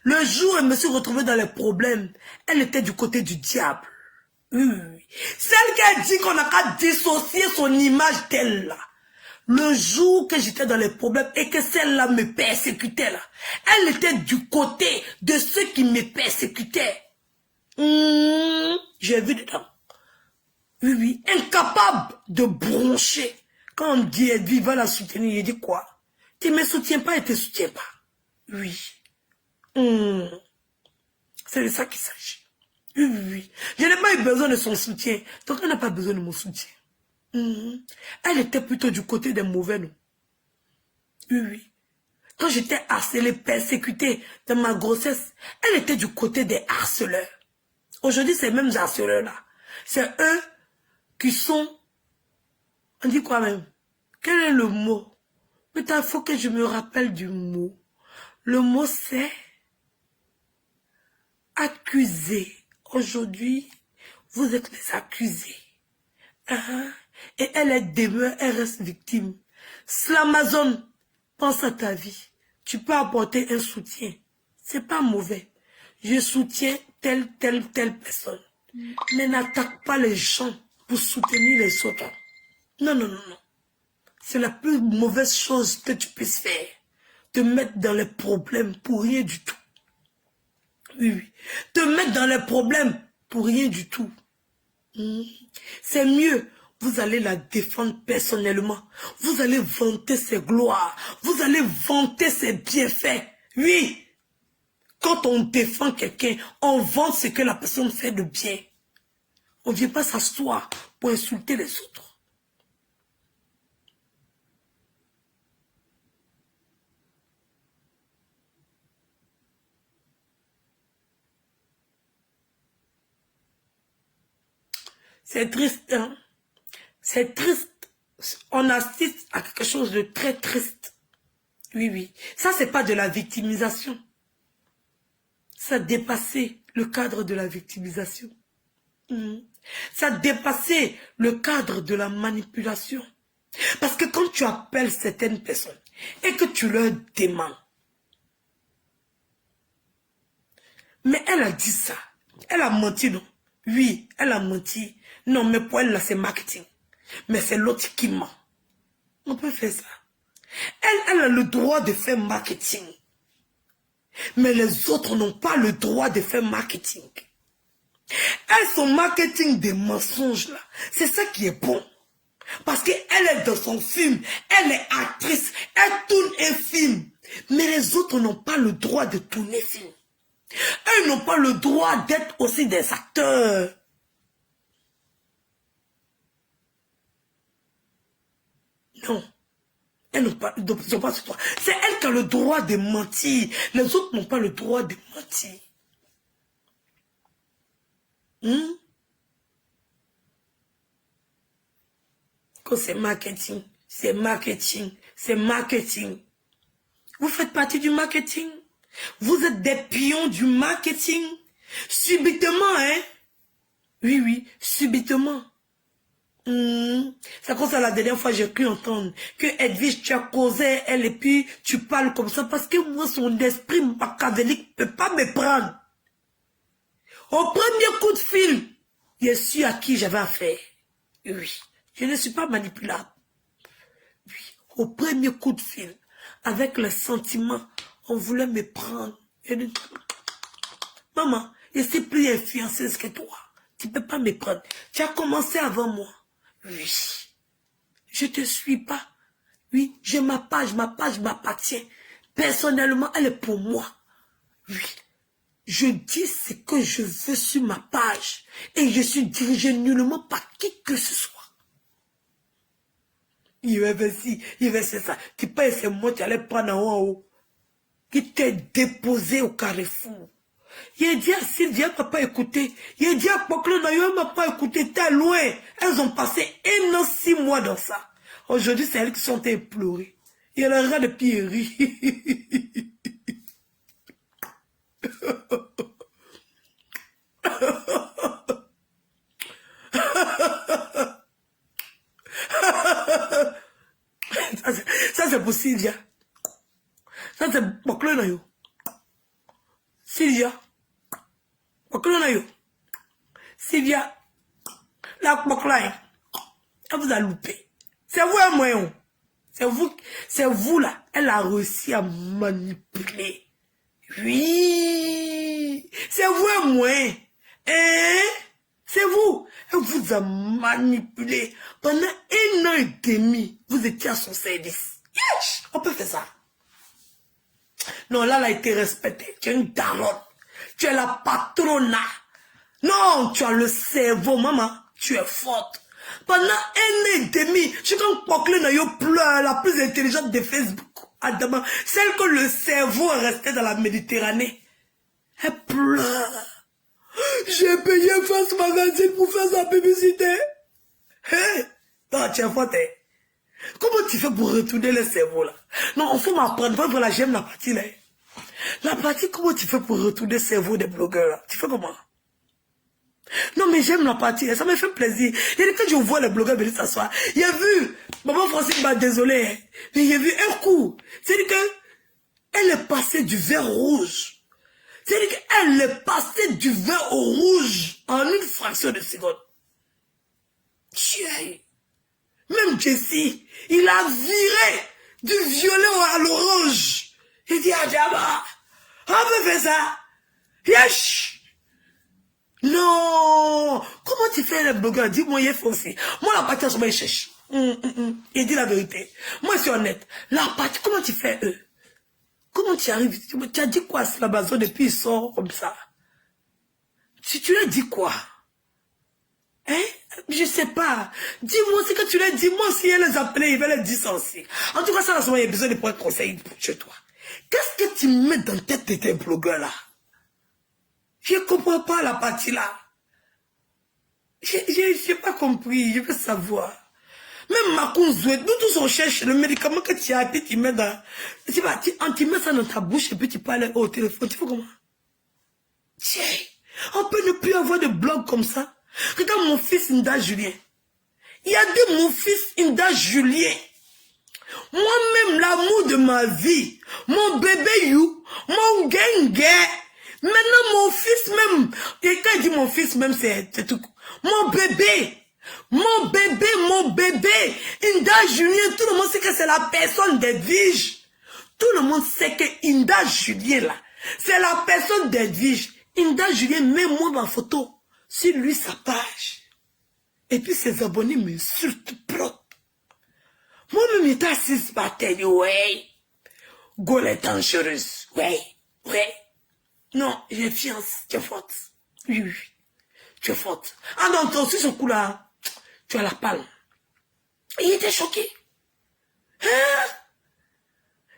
Le jour où elle me suis retrouvée dans les problèmes, elle était du côté du diable. Oui. Celle qui a dit qu'on n'a qu'à dissocier son image d'elle là. Le jour que j'étais dans les problèmes et que celle-là me persécutait là, elle était du côté de ceux qui me persécutaient. J'ai vu dedans. Oui, oui. Incapable de broncher. Quand on me dit, elle va la soutenir, il dit quoi? Tu ne me soutiens pas et tu ne te soutiens pas. Oui. C'est de ça qu'il s'agit. Oui, oui, oui. Je n'ai pas eu besoin de son soutien. Donc elle n'a pas besoin de mon soutien. Elle était plutôt du côté des mauvais, non? Oui, oui. Quand j'étais harcelée, persécutée dans ma grossesse, elle était du côté des harceleurs. Aujourd'hui, ces mêmes harceleurs-là, c'est eux qui sont... On dit quoi même? Quel est le mot? Mais il faut que je me rappelle du mot. Le mot c'est... accusé. Aujourd'hui, vous êtes les accusés. Et elle est demeure, elle reste victime. Slamazon, pense à ta vie. Tu peux apporter un soutien. C'est pas mauvais. Je soutiens telle personne. Mais n'attaque pas les gens pour soutenir les autres. Non, non, non, non. C'est la plus mauvaise chose que tu puisses faire. Te mettre dans les problèmes pour rien du tout. Oui, oui. Te mettre dans les problèmes pour rien du tout. C'est mieux. Vous allez la défendre personnellement. Vous allez vanter ses gloires. Vous allez vanter ses bienfaits. Oui. Quand on défend quelqu'un, on vante ce que la personne fait de bien. On ne vient pas s'asseoir pour insulter les autres. C'est triste, hein? C'est triste. On assiste à quelque chose de très triste. Oui, oui. Ça, c'est pas de la victimisation. Ça dépassait le cadre de la victimisation. Ça dépassait le cadre de la manipulation. Parce que quand tu appelles certaines personnes et que tu leur demandes, mais elle a dit ça, elle a menti, non? Oui, elle a menti. Non, mais pour elle, là, c'est marketing. Mais c'est l'autre qui ment. On peut faire ça. Elle a le droit de faire marketing. Mais les autres n'ont pas le droit de faire marketing. Elle, son marketing des mensonges, là, c'est ça qui est bon. Parce qu'elle est dans son film, elle est actrice, elle tourne un film. Mais les autres n'ont pas le droit de tourner film. Elles n'ont pas le droit d'être aussi des acteurs. Non. Elles n'ont pas, ils ont pas ce droit. C'est elle qui a le droit de mentir. Les autres n'ont pas le droit de mentir. Quand c'est marketing, c'est marketing, c'est marketing. Vous faites partie du marketing. Vous êtes des pions du marketing. Subitement, hein? Oui, oui, subitement. C'est comme ça la dernière fois j'ai cru entendre que Edwige, tu as causé elle et puis tu parles comme ça parce que moi, son esprit machiavélique ne peut pas me prendre. Au premier coup de fil, je suis à qui j'avais affaire. Oui, je ne suis pas manipulable. Oui, au premier coup de fil, avec le sentiment, on voulait me prendre. Je dis, maman, je suis plus influenceuse que toi. Tu ne peux pas me prendre. Tu as commencé avant moi. Oui. Je te suis pas. Oui, j'ai ma page m'appartient. Personnellement, elle est pour moi. Oui. Je dis ce que je veux sur ma page. Et je suis dirigé nullement par qui que ce soit. Il va faire ci, il va faire ça. Tu payes ces mots, tu allais prendre en haut. Qui t'est déposé au carrefour. Il a dit à Sylvia, elle m'a pas écouté. Il a dit à Poklo, elle m'a pas écouté, t'es loin. Elles ont passé 1 an, 6 mois dans ça. Aujourd'hui, c'est elles qui sont implorées. Il y a le rat de pierrerie. Ça c'est pour Sylvia. Ça c'est Poklo na yo. Sylvia. Poklo na yo. Sylvia. La Poklo, elle vous a loupé. C'est vous et moi. C'est vous là. Elle a réussi à manipuler. Oui. C'est vous et moi. Hein? C'est vous. Elle vous a manipulé. Pendant 1 an et demi, vous étiez à son service. Yes! On peut faire ça. Non, là, elle a été respectée. Tu es une daronne. Tu es la patronne. Non, tu as le cerveau, maman. Tu es forte. Pendant 1 an et demi, je suis comme Pokle Nayo pleure, la plus intelligente de Facebook. Adama, celle que le cerveau est resté dans la Méditerranée. Elle pleure. J'ai payé Face Magazine pour faire sa publicité. Hein? Non, tu es forte. Comment tu fais pour retourner le cerveau là? Non, il faut m'apprendre. Voilà, j'aime la partie là. La partie, comment tu fais pour retourner le cerveau des blogueurs là? Tu fais comment? Non, mais j'aime la partie, ça me fait plaisir. Et quand je vois les blogueurs venir s'asseoir, il a vu, maman Francine m'a désolé, mais il a vu un coup. C'est-à-dire qu'elle est passée du vert rouge. C'est-à-dire qu'elle est passée du vert au rouge en une fraction de seconde. Tiens. Même Jessie, il a viré du violet à l'orange. Il dit à Djaba, on peut faire ça. Yes. Non. Comment tu fais les blogueurs? Dis-moi, il faut aussi. Moi, la partie, je cherche. Il dit la vérité. Moi, je suis honnête. La partie, comment tu fais eux? Comment tu arrives? Tu as dit quoi sur la base depuis ils sortent comme ça? Tu leur dis quoi? Hein? Je sais pas. Dis-moi ce que tu leur dis. Moi, si elle les appelait, il va leur dire ça aussi. En tout cas, ça, il y a besoin de prendre conseil chez toi. Qu'est-ce que tu mets dans la tête de tes blogueurs là? Je ne comprends pas la partie là. Je n'ai pas compris, je veux savoir. Même Macron Zouet, nous tous on cherche le médicament que tu as, puis tu mets dans... Tu mets ça dans ta bouche et puis tu parles au téléphone. Tu fais comment? Tiens, on peut ne plus avoir de blog comme ça. Regarde mon fils Inda Julien. Il a dit mon fils Inda Julien. Moi-même, l'amour de ma vie, mon bébé You, mon gang. Maintenant, mon fils même, et quand il dit mon fils même, c'est tout. Mon bébé, Inda Julien, tout le monde sait que c'est la personne d'Edwige. Tout le monde sait que Inda Julien, là, c'est la personne d'Edwige. Inda Julien, mets-moi ma photo sur lui sa page. Et puis ses abonnés m'insultent propre. Moi-même, j'étais assise par terre, ouais. Gaulle est dangereuse, ouais, ouais. Non, j'ai fiance, tu es forte. Oui, oui, tu es forte. Ah non, toi aussi, ce coup-là, tu as la palme. Il était choqué. Hein?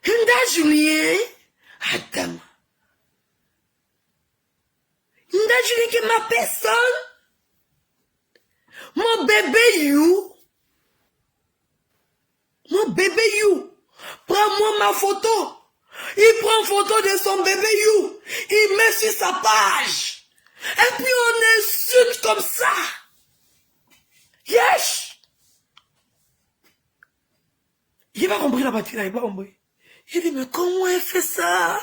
Nda Julien? Adam. Nda Julien qui est ma personne? Mon bébé you? Mon bébé you? Prends-moi ma photo. Il prend photo de son bébé you. Il met sur sa page. Et puis on insulte comme ça. Yes! Il n'a pas compris la partie là, il n'a pas compris. J'ai dit, mais comment elle fait ça?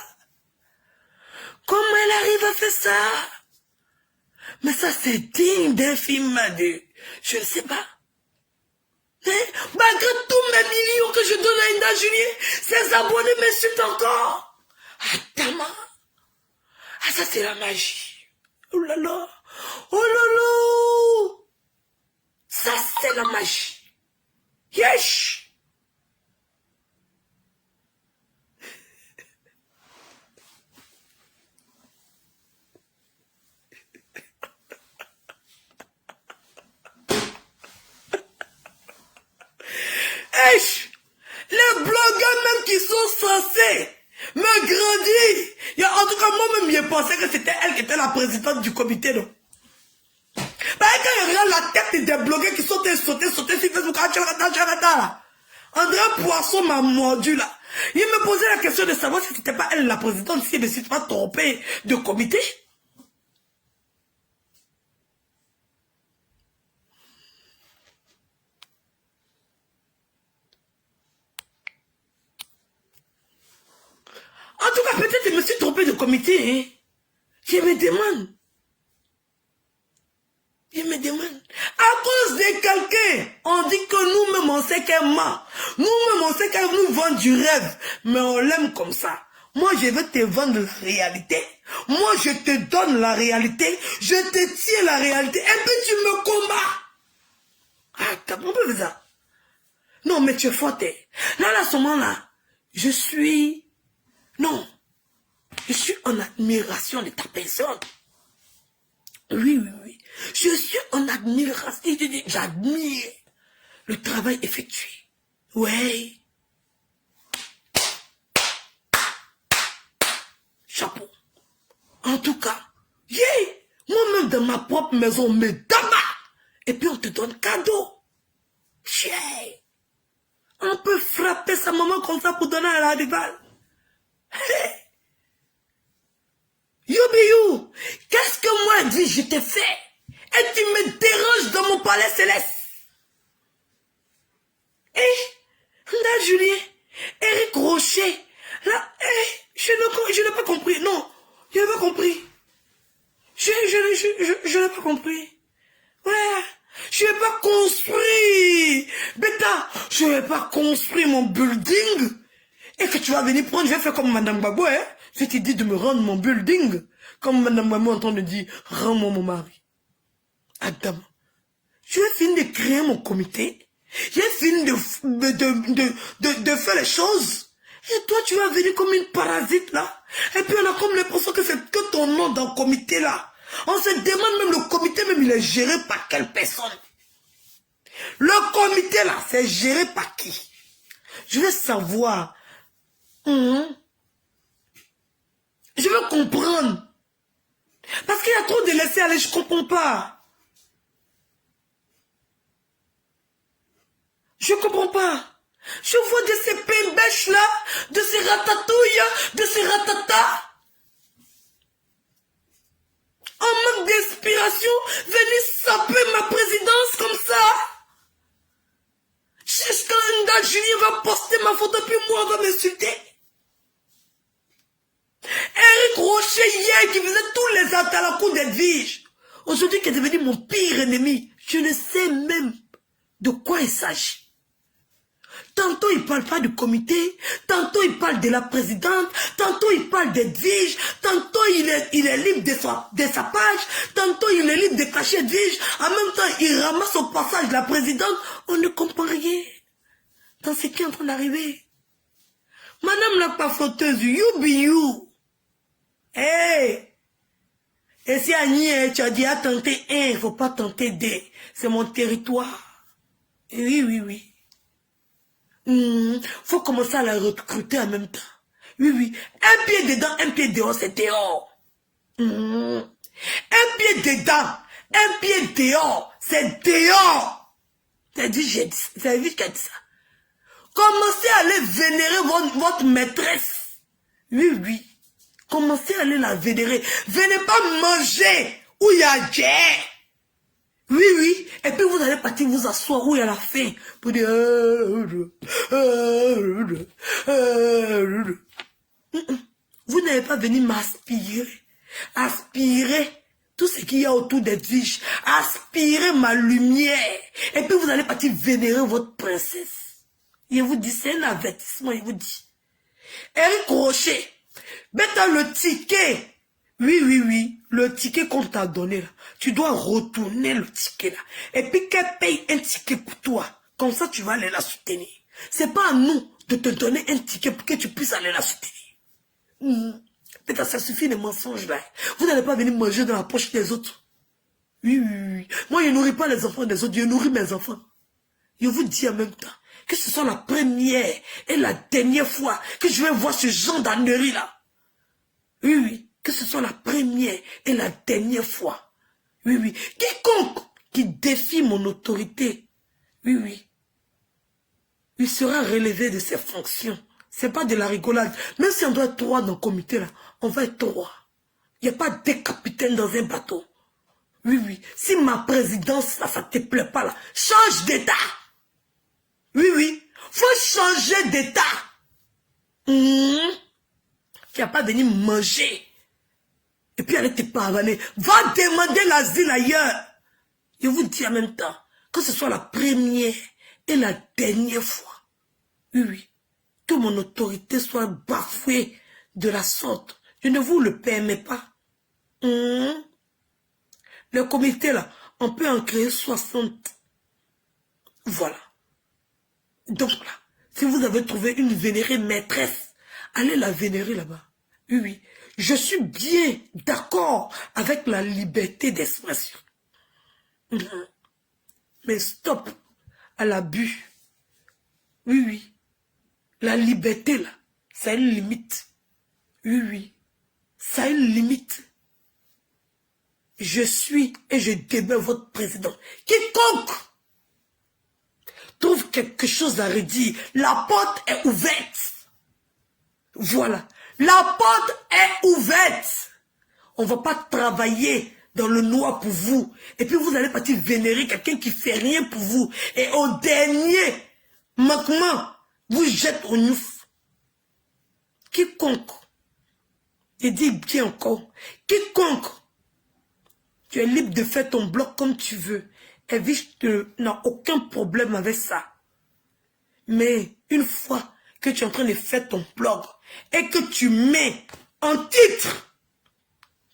Comment elle arrive à faire ça? Mais ça, c'est digne d'un film de... Je ne sais pas. Hein? Malgré tous mes millions que je donne à Nda Julien, ses abonnés m'insultent encore. Adama. Ah, ça, c'est la magie. Oh là là. Oh là là. Ça, c'est la magie. Yes. Les blogueurs même qui sont censés me grandir. En tout cas, moi-même, je pensais que c'était elle qui était la présidente du comité. Non? Bah, quand je regarde la tête des blogueurs qui sont sautés sur Facebook, André Poisson m'a mordu là. Il me posait la question de savoir si c'était pas elle la présidente, si elle ne s'est pas trompée de comité. En tout cas, peut-être que je me suis trompé de comité. Hein. Je me demande. Je me demande. À cause de quelqu'un, on dit que nous-mêmes, on sait qu'elle ment. Nous-mêmes, on sait qu'elle nous vend du rêve. Mais on l'aime comme ça. Moi, je veux te vendre la réalité. Moi, je te donne la réalité. Je te tiens la réalité. Et puis, tu me combats. Ah, t'as compris ça? Non, mais tu es forte. Là, à ce moment-là, je suis... Non, je suis en admiration de ta personne. Oui, oui, oui. Je suis en admiration. J'admire le travail effectué. Oui. Chapeau. En tout cas, yeah. Moi-même dans ma propre maison, on me dama. Et puis on te donne cadeau. Yeah. On peut frapper sa maman comme ça pour donner à la rivale. Hey. You, qu'est-ce que moi dis je t'ai fait? Et tu me déranges dans mon palais céleste. Nda Julien, Eric Rocher, là, je n'ai pas compris, non, je n'ai pas compris. Je n'ai pas compris. Ouais, je n'ai pas construit. Bêta, je n'ai pas construit mon building. Et que tu vas venir prendre, je vais faire comme Madame Gbagbo, hein. Je t'ai dit de me rendre mon building. Comme Madame Gbagbo entend me dire, rends-moi mon mari. Adam, je vais finir de créer mon comité. J'ai fini de faire les choses. Et toi, tu vas venir comme une parasite, là. Et puis, on a comme l'impression que c'est que ton nom dans le comité, là. On se demande même, le comité, même, il est géré par quelle personne? Le comité, là, c'est géré par qui? Je veux savoir... Je veux comprendre. Parce qu'il y a trop de laisser aller, je comprends pas. Je comprends pas. Je vois de ces pembèches là, de ces ratatouilles, de ces ratatas. En manque d'inspiration, venir saper ma présidence comme ça. Jusqu'à Nda Julien va poster ma photo, puis moi, on va m'insulter. Eric Rocher hier qui faisait tous les actes à la cour d'Edwige. Aujourd'hui qui est devenu mon pire ennemi. Je ne sais même de quoi il s'agit. Tantôt il parle pas du comité, tantôt il parle de la présidente, tantôt il parle d'Edwige, tantôt il est libre de sa page, tantôt il est libre de cacher Edwige, en même temps il ramasse au passage la présidente. On ne comprend rien dans ce qui est en train d'arriver. Madame la pafoteuse, you be you. Hey! Et si Annie, tu as dit à tenter un, il ne faut pas tenter deux. C'est mon territoire. Oui, oui, oui. Faut commencer à la recruter en même temps. Oui, oui. Un pied dedans, un pied dehors, c'est dehors. Un pied dedans, un pied dehors, c'est dehors. C'est lui qui a dit ça. Commencez à aller vénérer votre maîtresse. Oui, oui. Commencez à aller la vénérer. Venez pas manger où il y a guerre. Oui, oui. Et puis vous allez partir vous asseoir où il y a la faim. Pour dire... Vous n'avez pas venu m'aspirer. Aspirer tout ce qu'il y a autour des viches. Aspirer ma lumière. Et puis vous allez partir vénérer votre princesse. Il vous dit, c'est un avertissement, il vous dit. Eric Rocher. Bêta, le ticket. Oui, oui, oui. Le ticket qu'on t'a donné là. Tu dois retourner le ticket là. Et puis qu'elle paye un ticket pour toi. Comme ça, tu vas aller la soutenir. C'est pas à nous de te donner un ticket pour que tu puisses aller la soutenir. Bêta, ça suffit les mensonges là. Vous n'allez pas venir manger dans la poche des autres. Oui, oui, oui. Moi, je ne nourris pas les enfants des autres. Je nourris mes enfants. Je vous dis en même temps que ce soit la première et la dernière fois que je vais voir ce genre d'ânerie là. Oui, oui, que ce soit la première et la dernière fois. Oui, oui, quiconque qui défie mon autorité, oui, oui, il sera relevé de ses fonctions. C'est pas de la rigolade. Même si on doit être 3 dans le comité là, on va être 3. Il n'y a pas deux capitaines dans un bateau. Oui, oui, si ma présidence là, ça te plaît pas là, change d'état. Oui, oui, faut changer d'état. Tu n'as pas venu manger. Et puis aller te pavaner. Va demander l'asile ailleurs. Je vous dis en même temps, que ce soit la première et la dernière fois. Oui, oui. Que mon autorité soit bafouée de la sorte. Je ne vous le permets pas. Le comité là, on peut en créer 60. Voilà. Donc là, si vous avez trouvé une vénérée maîtresse, allez la vénérer là-bas. Oui, oui. Je suis bien d'accord avec la liberté d'expression. Mais stop à l'abus. Oui, oui. La liberté, là, ça a une limite. Oui, oui. Ça a une limite. Je suis et je demeure votre président. Quiconque trouve quelque chose à redire, la porte est ouverte. Voilà. La porte est ouverte. On ne va pas travailler dans le noir pour vous. Et puis vous allez partir vénérer quelqu'un qui ne fait rien pour vous. Et au dernier manquement, vous jette au nouf. Quiconque, je dis bien encore, quiconque, tu es libre de faire ton bloc comme tu veux. Et je n'a aucun problème avec ça. Mais une fois que tu es en train de faire ton blog et que tu mets en titre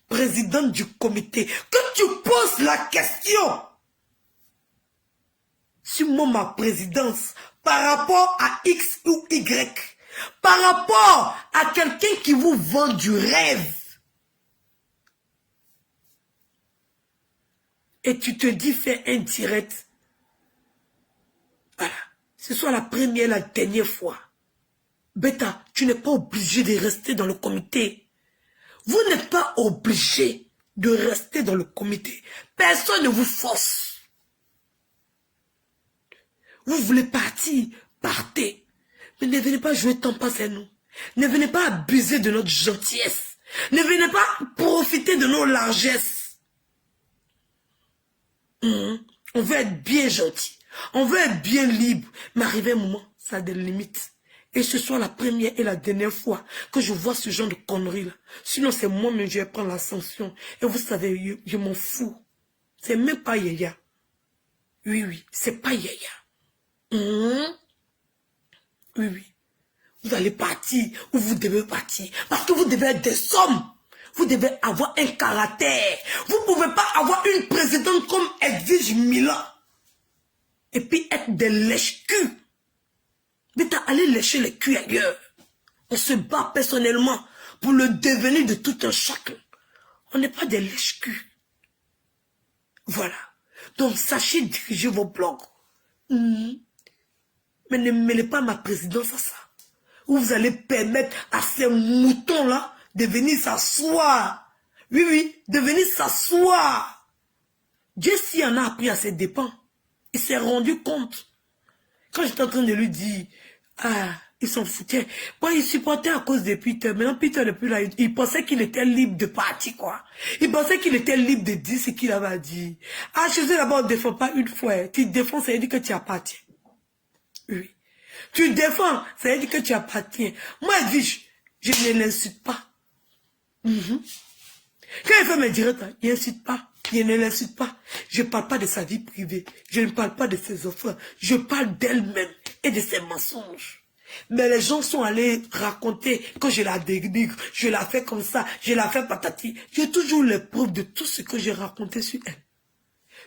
président du comité, que tu poses la question sur ma présidence par rapport à X ou Y, par rapport à quelqu'un qui vous vend du rêve, et tu te dis fais un direct, voilà, ce soit la première, la dernière fois. Bêta, tu n'es pas obligé de rester dans le comité. Vous n'êtes pas obligé de rester dans le comité. Personne ne vous force. Vous voulez partir, partez. Mais ne venez pas jouer tant pas à nous. Ne venez pas abuser de notre gentillesse. Ne venez pas profiter de nos largesses. On veut être bien gentil. On veut être bien libre. Mais arrivé un moment, ça a des limites. Et ce soit la première et la dernière fois que je vois ce genre de conneries là. Sinon, c'est moi-même, je vais prendre la sanction. Et vous savez, je m'en fous. C'est même pas Yaya. Oui, oui, c'est pas Yaya. Oui, oui. Vous allez partir ou vous devez partir. Parce que vous devez être des hommes. Vous devez avoir un caractère. Vous ne pouvez pas avoir une présidente comme Edwige Milan. Et puis être des lèche-culs. Mais t'as allé lécher les culs ailleurs. On se bat personnellement pour le devenir de tout un chacun. On n'est pas des lèche-culs. Voilà. Donc sachez diriger vos blogs. Mais ne mêlez pas ma présidence à ça. Où vous allez permettre à ces moutons-là de venir s'asseoir. Oui, oui, de venir s'asseoir. Dieu s'y en a appris à ses dépens. Il s'est rendu compte. Quand j'étais en train de lui dire, ah, il s'en foutait. Bon, il supportait à cause de Peter. Maintenant, Peter, depuis là, il pensait qu'il était libre de partir, quoi. Il pensait qu'il était libre de dire ce qu'il avait dit. Ah, je sais d'abord, on ne défend pas une fois. Tu défends, ça veut dire que tu appartiens. Oui. Tu défends, ça veut dire que tu appartiens. Moi, je ne l'insulte pas. Quand il fait mes directs, il n'insulte pas. Je ne l'insulte pas. Je ne parle pas de sa vie privée. Je ne parle pas de ses enfants. Je parle d'elle-même et de ses mensonges. Mais les gens sont allés raconter que je la dénigre, je la fais comme ça, je la fais patati. J'ai toujours les preuves de tout ce que j'ai raconté sur elle.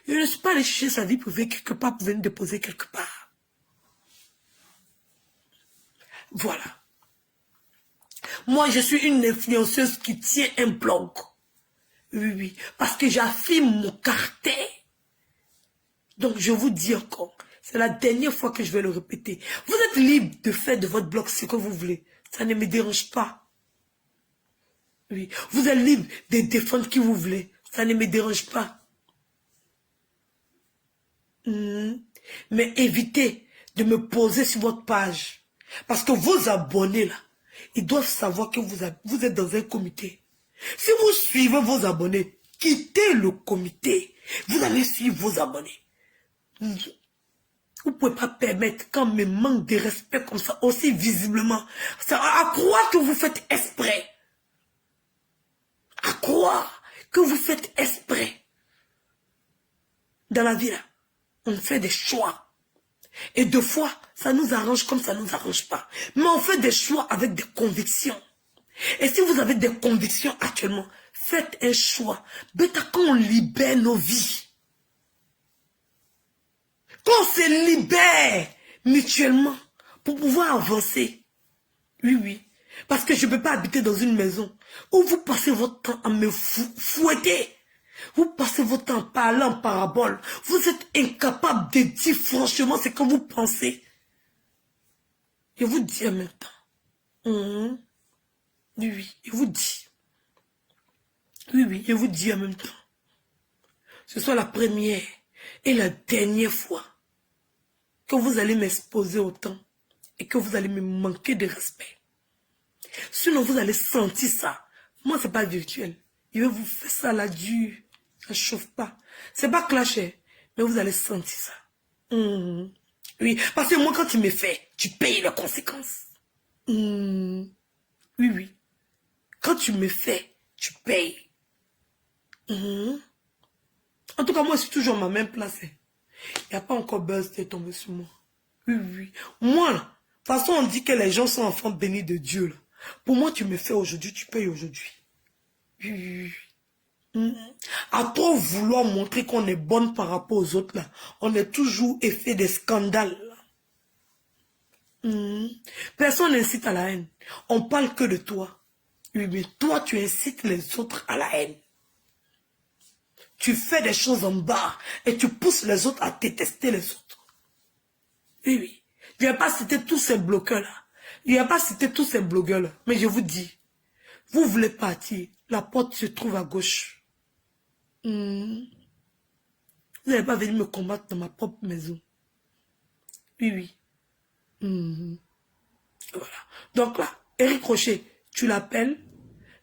Je ne suis pas allé chercher sa vie privée quelque part pour venir déposer quelque part. Voilà. Moi, je suis une influenceuse qui tient un blog. Oui, oui. Parce que j'affirme mon caractère. Donc, je vous dis encore, c'est la dernière fois que je vais le répéter. Vous êtes libre de faire de votre blog ce que vous voulez. Ça ne me dérange pas. Oui. Vous êtes libre de défendre qui vous voulez. Ça ne me dérange pas. Mais évitez de me poser sur votre page. Parce que vos abonnés, là, ils doivent savoir que vous êtes dans un comité. Si vous suivez vos abonnés, quittez le comité. Vous allez suivre vos abonnés. Vous ne pouvez pas permettre qu'on me manque de respect comme ça, aussi visiblement. Ça, à croire que vous faites exprès. À croire que vous faites exprès. Dans la vie, là, on fait des choix. Et deux fois, ça nous arrange comme ça nous arrange pas. Mais on fait des choix avec des convictions. Et si vous avez des convictions actuellement, faites un choix. Bêta, quand on libère nos vies, quand on se libère mutuellement pour pouvoir avancer. Oui, oui. Parce que je ne peux pas habiter dans une maison où vous passez votre temps à me fouetter. Vous passez votre temps à parler en parabole. Vous êtes incapable de dire franchement ce que vous pensez. Je vous dis en même temps. Oui, oui, je vous dis. Oui, oui, je vous dis en même temps. Ce soit la première et la dernière fois que vous allez m'exposer autant et que vous allez me manquer de respect. Sinon, vous allez sentir ça. Moi, c'est pas virtuel. Je vais vous faire ça là dur. Ça chauffe pas. C'est pas clashé, mais vous allez sentir ça. Oui, parce que moi, quand tu me fais, tu payes les conséquences. Oui, oui. Quand tu me fais, tu payes. En tout cas, moi, je suis toujours à ma même place. Il n'y a pas encore buzz qui est tombé sur moi. Oui, oui. Moi, là, de toute façon, on dit que les gens sont enfants bénis de Dieu. Là. Pour moi, tu me fais aujourd'hui, tu payes aujourd'hui. Oui, oui, oui. À trop vouloir montrer qu'on est bonne par rapport aux autres, là, on est toujours effet des scandales. Personne n'incite à la haine. On parle que de toi. Oui, mais toi, tu incites les autres à la haine. Tu fais des choses en bas et tu pousses les autres à détester les autres. Oui, oui. Je ne vais pas citer tous ces bloqueurs-là. Je ne vais pas citer tous ces blogueurs-là. Mais je vous dis, vous voulez partir, la porte se trouve à gauche. Vous n'allez pas venir me combattre dans ma propre maison. Oui, oui. Voilà. Donc là, Eric Rocher, tu l'appelles,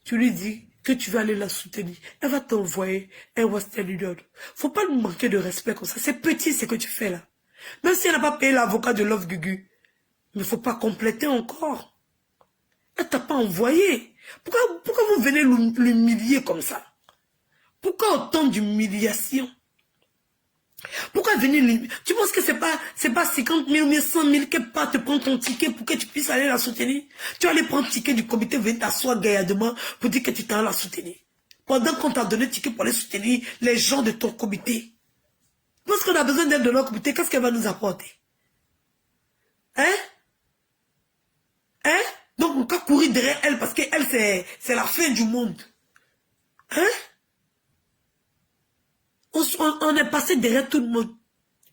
tu lui dis que tu vas aller la soutenir. Elle va t'envoyer un Western Union. Faut pas lui manquer de respect comme ça. C'est petit ce que tu fais là. Même si elle n'a pas payé l'avocat de Love Gugu. Mais il ne faut pas compléter encore. Elle t'a pas envoyé. Pourquoi vous venez l'humilier comme ça? Pourquoi autant d'humiliation? Pourquoi venir... Tu penses que c'est pas 50 000 ou 100 000 qu'elle part te prendre ton ticket pour que tu puisses aller la soutenir? Tu vas aller prendre le ticket du comité, venir t'asseoir gaillardement pour dire que tu t'en la soutenir. Pendant qu'on t'a donné le ticket pour aller soutenir les gens de ton comité. Parce qu'on a besoin d'elle de notre comité, qu'est-ce qu'elle va nous apporter? Hein? Hein? Donc on va courir derrière elle parce qu'elle, c'est la fin du monde. Hein? On est passé derrière tout le monde.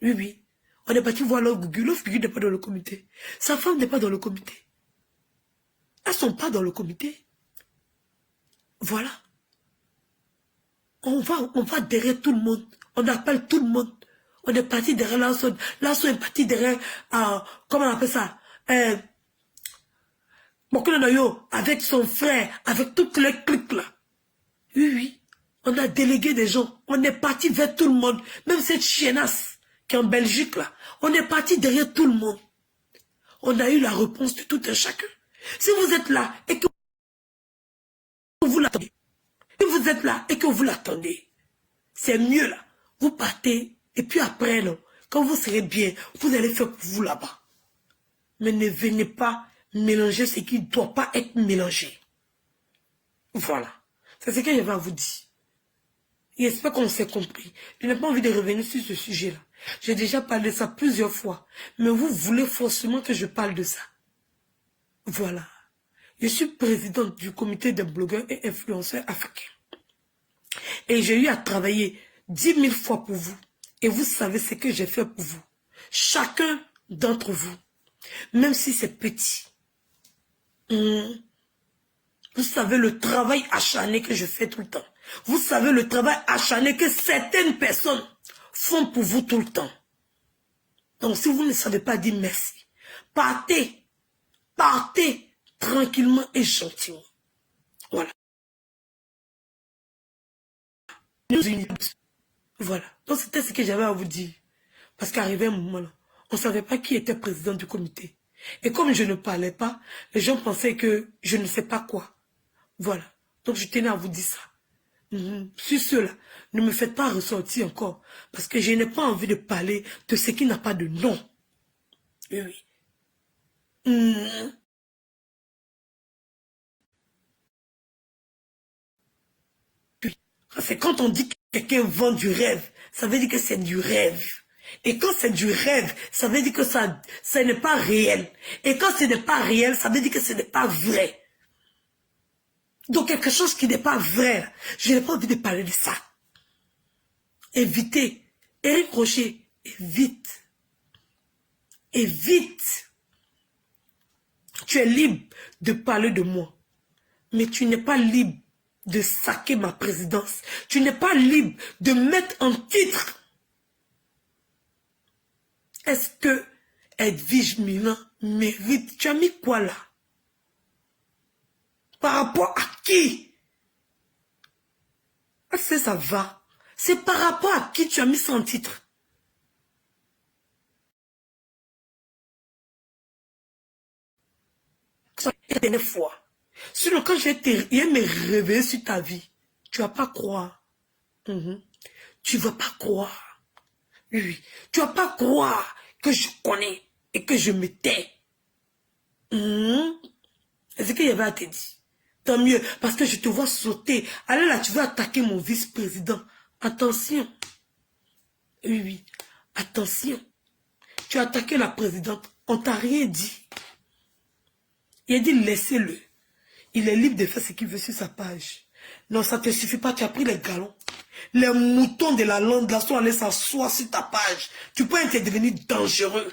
Oui, oui. On est parti voir leur Gugu. Leur Gugu n'est pas dans le comité. Sa femme n'est pas dans le comité. Elles ne sont pas dans le comité. Voilà. On va derrière tout le monde. On appelle tout le monde. On est parti derrière Larson. Larson est parti derrière, comment on appelle ça? Avec son frère, avec toutes les cliques là. Oui, oui. On a délégué des gens. On est parti vers tout le monde. Même cette chiennasse qui est en Belgique là. On est parti derrière tout le monde. On a eu la réponse de tout un chacun. Si vous êtes là et que vous l'attendez, si vous êtes là et que vous l'attendez, c'est mieux là. Vous partez et puis après, non, quand vous serez bien, vous allez faire pour vous là-bas. Mais ne venez pas mélanger ce qui ne doit pas être mélangé. Voilà. C'est ce que je vais vous dire. Et j'espère qu'on s'est compris. Je n'ai pas envie de revenir sur ce sujet-là. J'ai déjà parlé de ça plusieurs fois. Mais vous voulez forcément que je parle de ça. Voilà. Je suis présidente du comité des blogueurs et influenceurs africains. Et j'ai eu à travailler 10 000 fois pour vous. Et vous savez ce que j'ai fait pour vous. Chacun d'entre vous. Même si c'est petit. Vous savez le travail acharné que je fais tout le temps. Vous savez le travail acharné que certaines personnes font pour vous tout le temps. Donc si vous ne savez pas dire merci, partez. Partez tranquillement et gentiment. Voilà. Voilà. Donc c'était ce que j'avais à vous dire. Parce qu'arrivé un moment là, on ne savait pas qui était président du comité. Et comme je ne parlais pas, les gens pensaient que je ne sais pas quoi. Voilà. Donc je tenais à vous dire ça. Sur cela, ne me faites pas ressortir encore. Parce que je n'ai pas envie de parler de ce qui n'a pas de nom. Oui, oui. C'est quand on dit que quelqu'un vend du rêve, ça veut dire que c'est du rêve. Et quand c'est du rêve, ça veut dire que ça n'est pas réel. Et quand ce n'est pas réel, ça veut dire que ce n'est pas vrai. Donc quelque chose qui n'est pas vrai, je n'ai pas envie de parler de ça. Évitez. Éric Rocher, évite. Évite. Tu es libre de parler de moi. Mais tu n'es pas libre de saquer ma présidence. Tu n'es pas libre de mettre en titre. Est-ce que Edwige Milan mérite? Tu as mis quoi là? Par rapport à qui? Est-ce que ça va? C'est par rapport à qui tu as mis son titre? La dernière fois. Sinon, quand je vais me réveiller sur ta vie, tu ne vas pas croire. Tu ne vas pas croire. Oui. Tu ne vas pas croire que je connais et que je me tais. C'est ce qu'il y avait à te dire. Tant mieux, parce que je te vois sauter. Allez là, tu veux attaquer mon vice-président. Attention. Oui, oui. Attention. Tu as attaqué la présidente. On t'a rien dit. Il a dit laissez-le. Il est libre de faire ce qu'il veut sur sa page. Non, ça ne te suffit pas. Tu as pris les galons. Les moutons de la lande là sont allés s'asseoir sur ta page. Tu peux être devenu dangereux.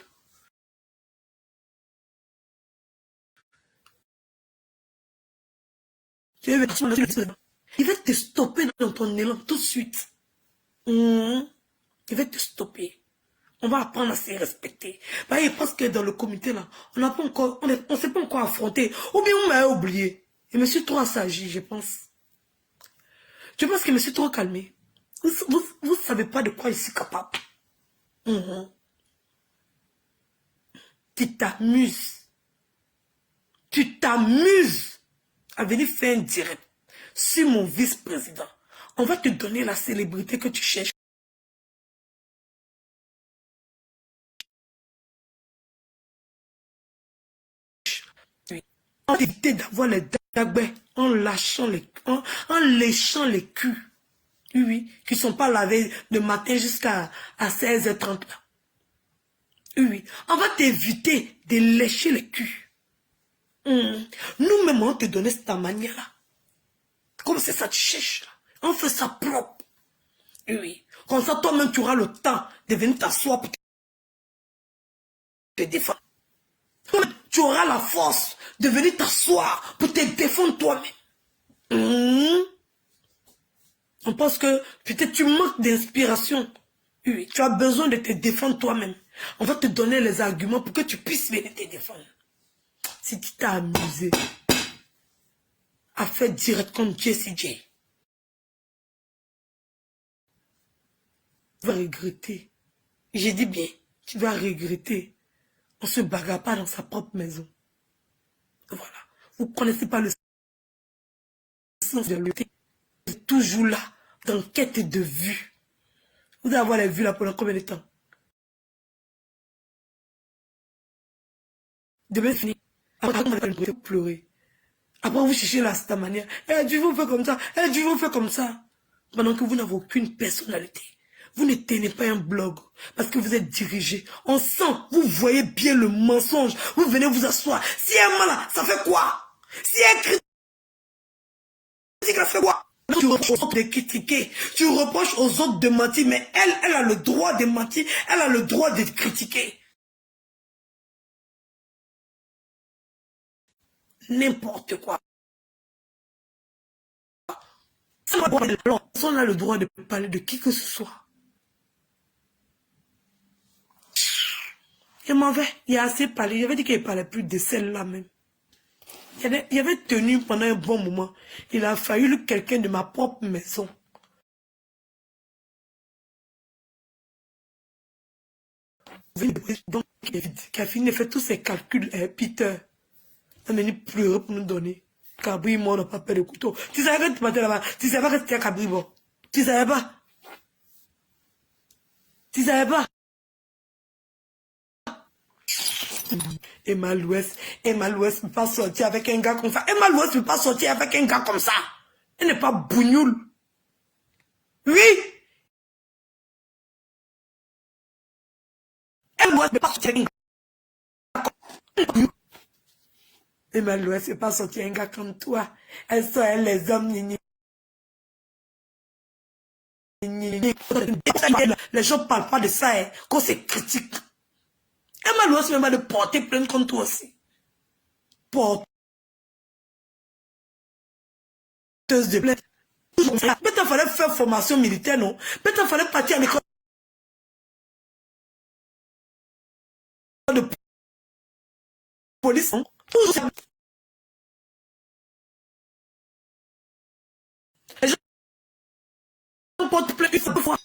Il va te stopper dans ton élan tout de suite. Il va te stopper. On va apprendre à se respecter. Bah, il pense que dans le comité là, on ne s'est pas encore affronté. Ou bien on m'a oublié. Je me suis trop assagi, je pense. Je pense que je me suis trop calmé. Vous ne savez pas de quoi je suis capable. Tu t'amuses. Tu t'amuses à venir faire un direct sur mon vice-président. On va te donner la célébrité que tu cherches. On va éviter d'avoir les dagbés en léchant les culs. Oui, oui, qui ne sont pas lavés de matin jusqu'à 16h30. Oui, oui. On va t'éviter de lécher les culs. Nous-mêmes, on te donnait cette manière-là. Comme c'est ça, tu cherches. On fait ça propre. Oui, oui. Comme ça, toi-même, tu auras le temps de venir t'asseoir pour te défendre. Tu auras la force de venir t'asseoir pour te défendre toi-même. On pense que peut-être tu manques d'inspiration. Oui, tu as besoin de te défendre toi-même. On va te donner les arguments pour que tu puisses venir te défendre. Si tu t'as amusé à faire direct comme Jessie J, tu vas regretter. J'ai dit bien, tu vas regretter. On ne se bagarre pas dans sa propre maison. Voilà. Vous ne connaissez pas le sens de l'autre. Vous êtes toujours là, dans quête de vue. Vous allez avoir les vues là pendant combien de temps? Demain, fini. Après, vous allez pleurer. Après, vous cherchez là, cette manière. Eh, Dieu vous fait comme ça. Eh, Dieu vous fait comme ça. Pendant que vous n'avez aucune personnalité. Vous ne tenez pas un blog. Parce que vous êtes dirigé. On sent, vous voyez bien le mensonge. Vous venez vous asseoir. Si elle est là, ça fait quoi? Si elle critique, ça fait quoi? Tu reproches aux autres de critiquer. Tu reproches aux autres de mentir. Mais elle a le droit de mentir. Elle a le droit de critiquer. N'importe quoi. On a le droit de parler de qui que ce soit. Il m'en va. Il a assez parlé. Il avait dit qu'il ne parlait plus de celle-là même. Il avait tenu pendant un bon moment. Il a fallu quelqu'un de ma propre maison. Donc, qui a fini de faire tous ses calculs, Peter. Il a venu pleurer pour nous donner. Cabri, moi, on n'a pas peur de couteau. Tu savais que tu m'étais là-bas. Tu savais que c'était Cabri, bon. Tu savais pas. Tu savais pas. Emma Louest ne peut pas sortir avec un gars comme ça. Emma Louest ne peut pas sortir avec un gars comme ça. Elle n'est pas bougnoule. Oui. Emma Louest ne peut pas sortir avec un gars comme ça. Emma Louest ne peut pas sortir avec un gars comme toi. Elle sort les hommes. Les gens ne parlent pas de ça, hein, quand c'est critique. Emma Louest même de porter plainte contre toi aussi. Porteuse de plainte. Peut-être qu'il fallait faire formation militaire, non? Peut-être qu'il fallait partir à l'école de police, non? Les gens portent plainte une fois.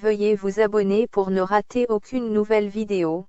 Veuillez vous abonner pour ne rater aucune nouvelle vidéo.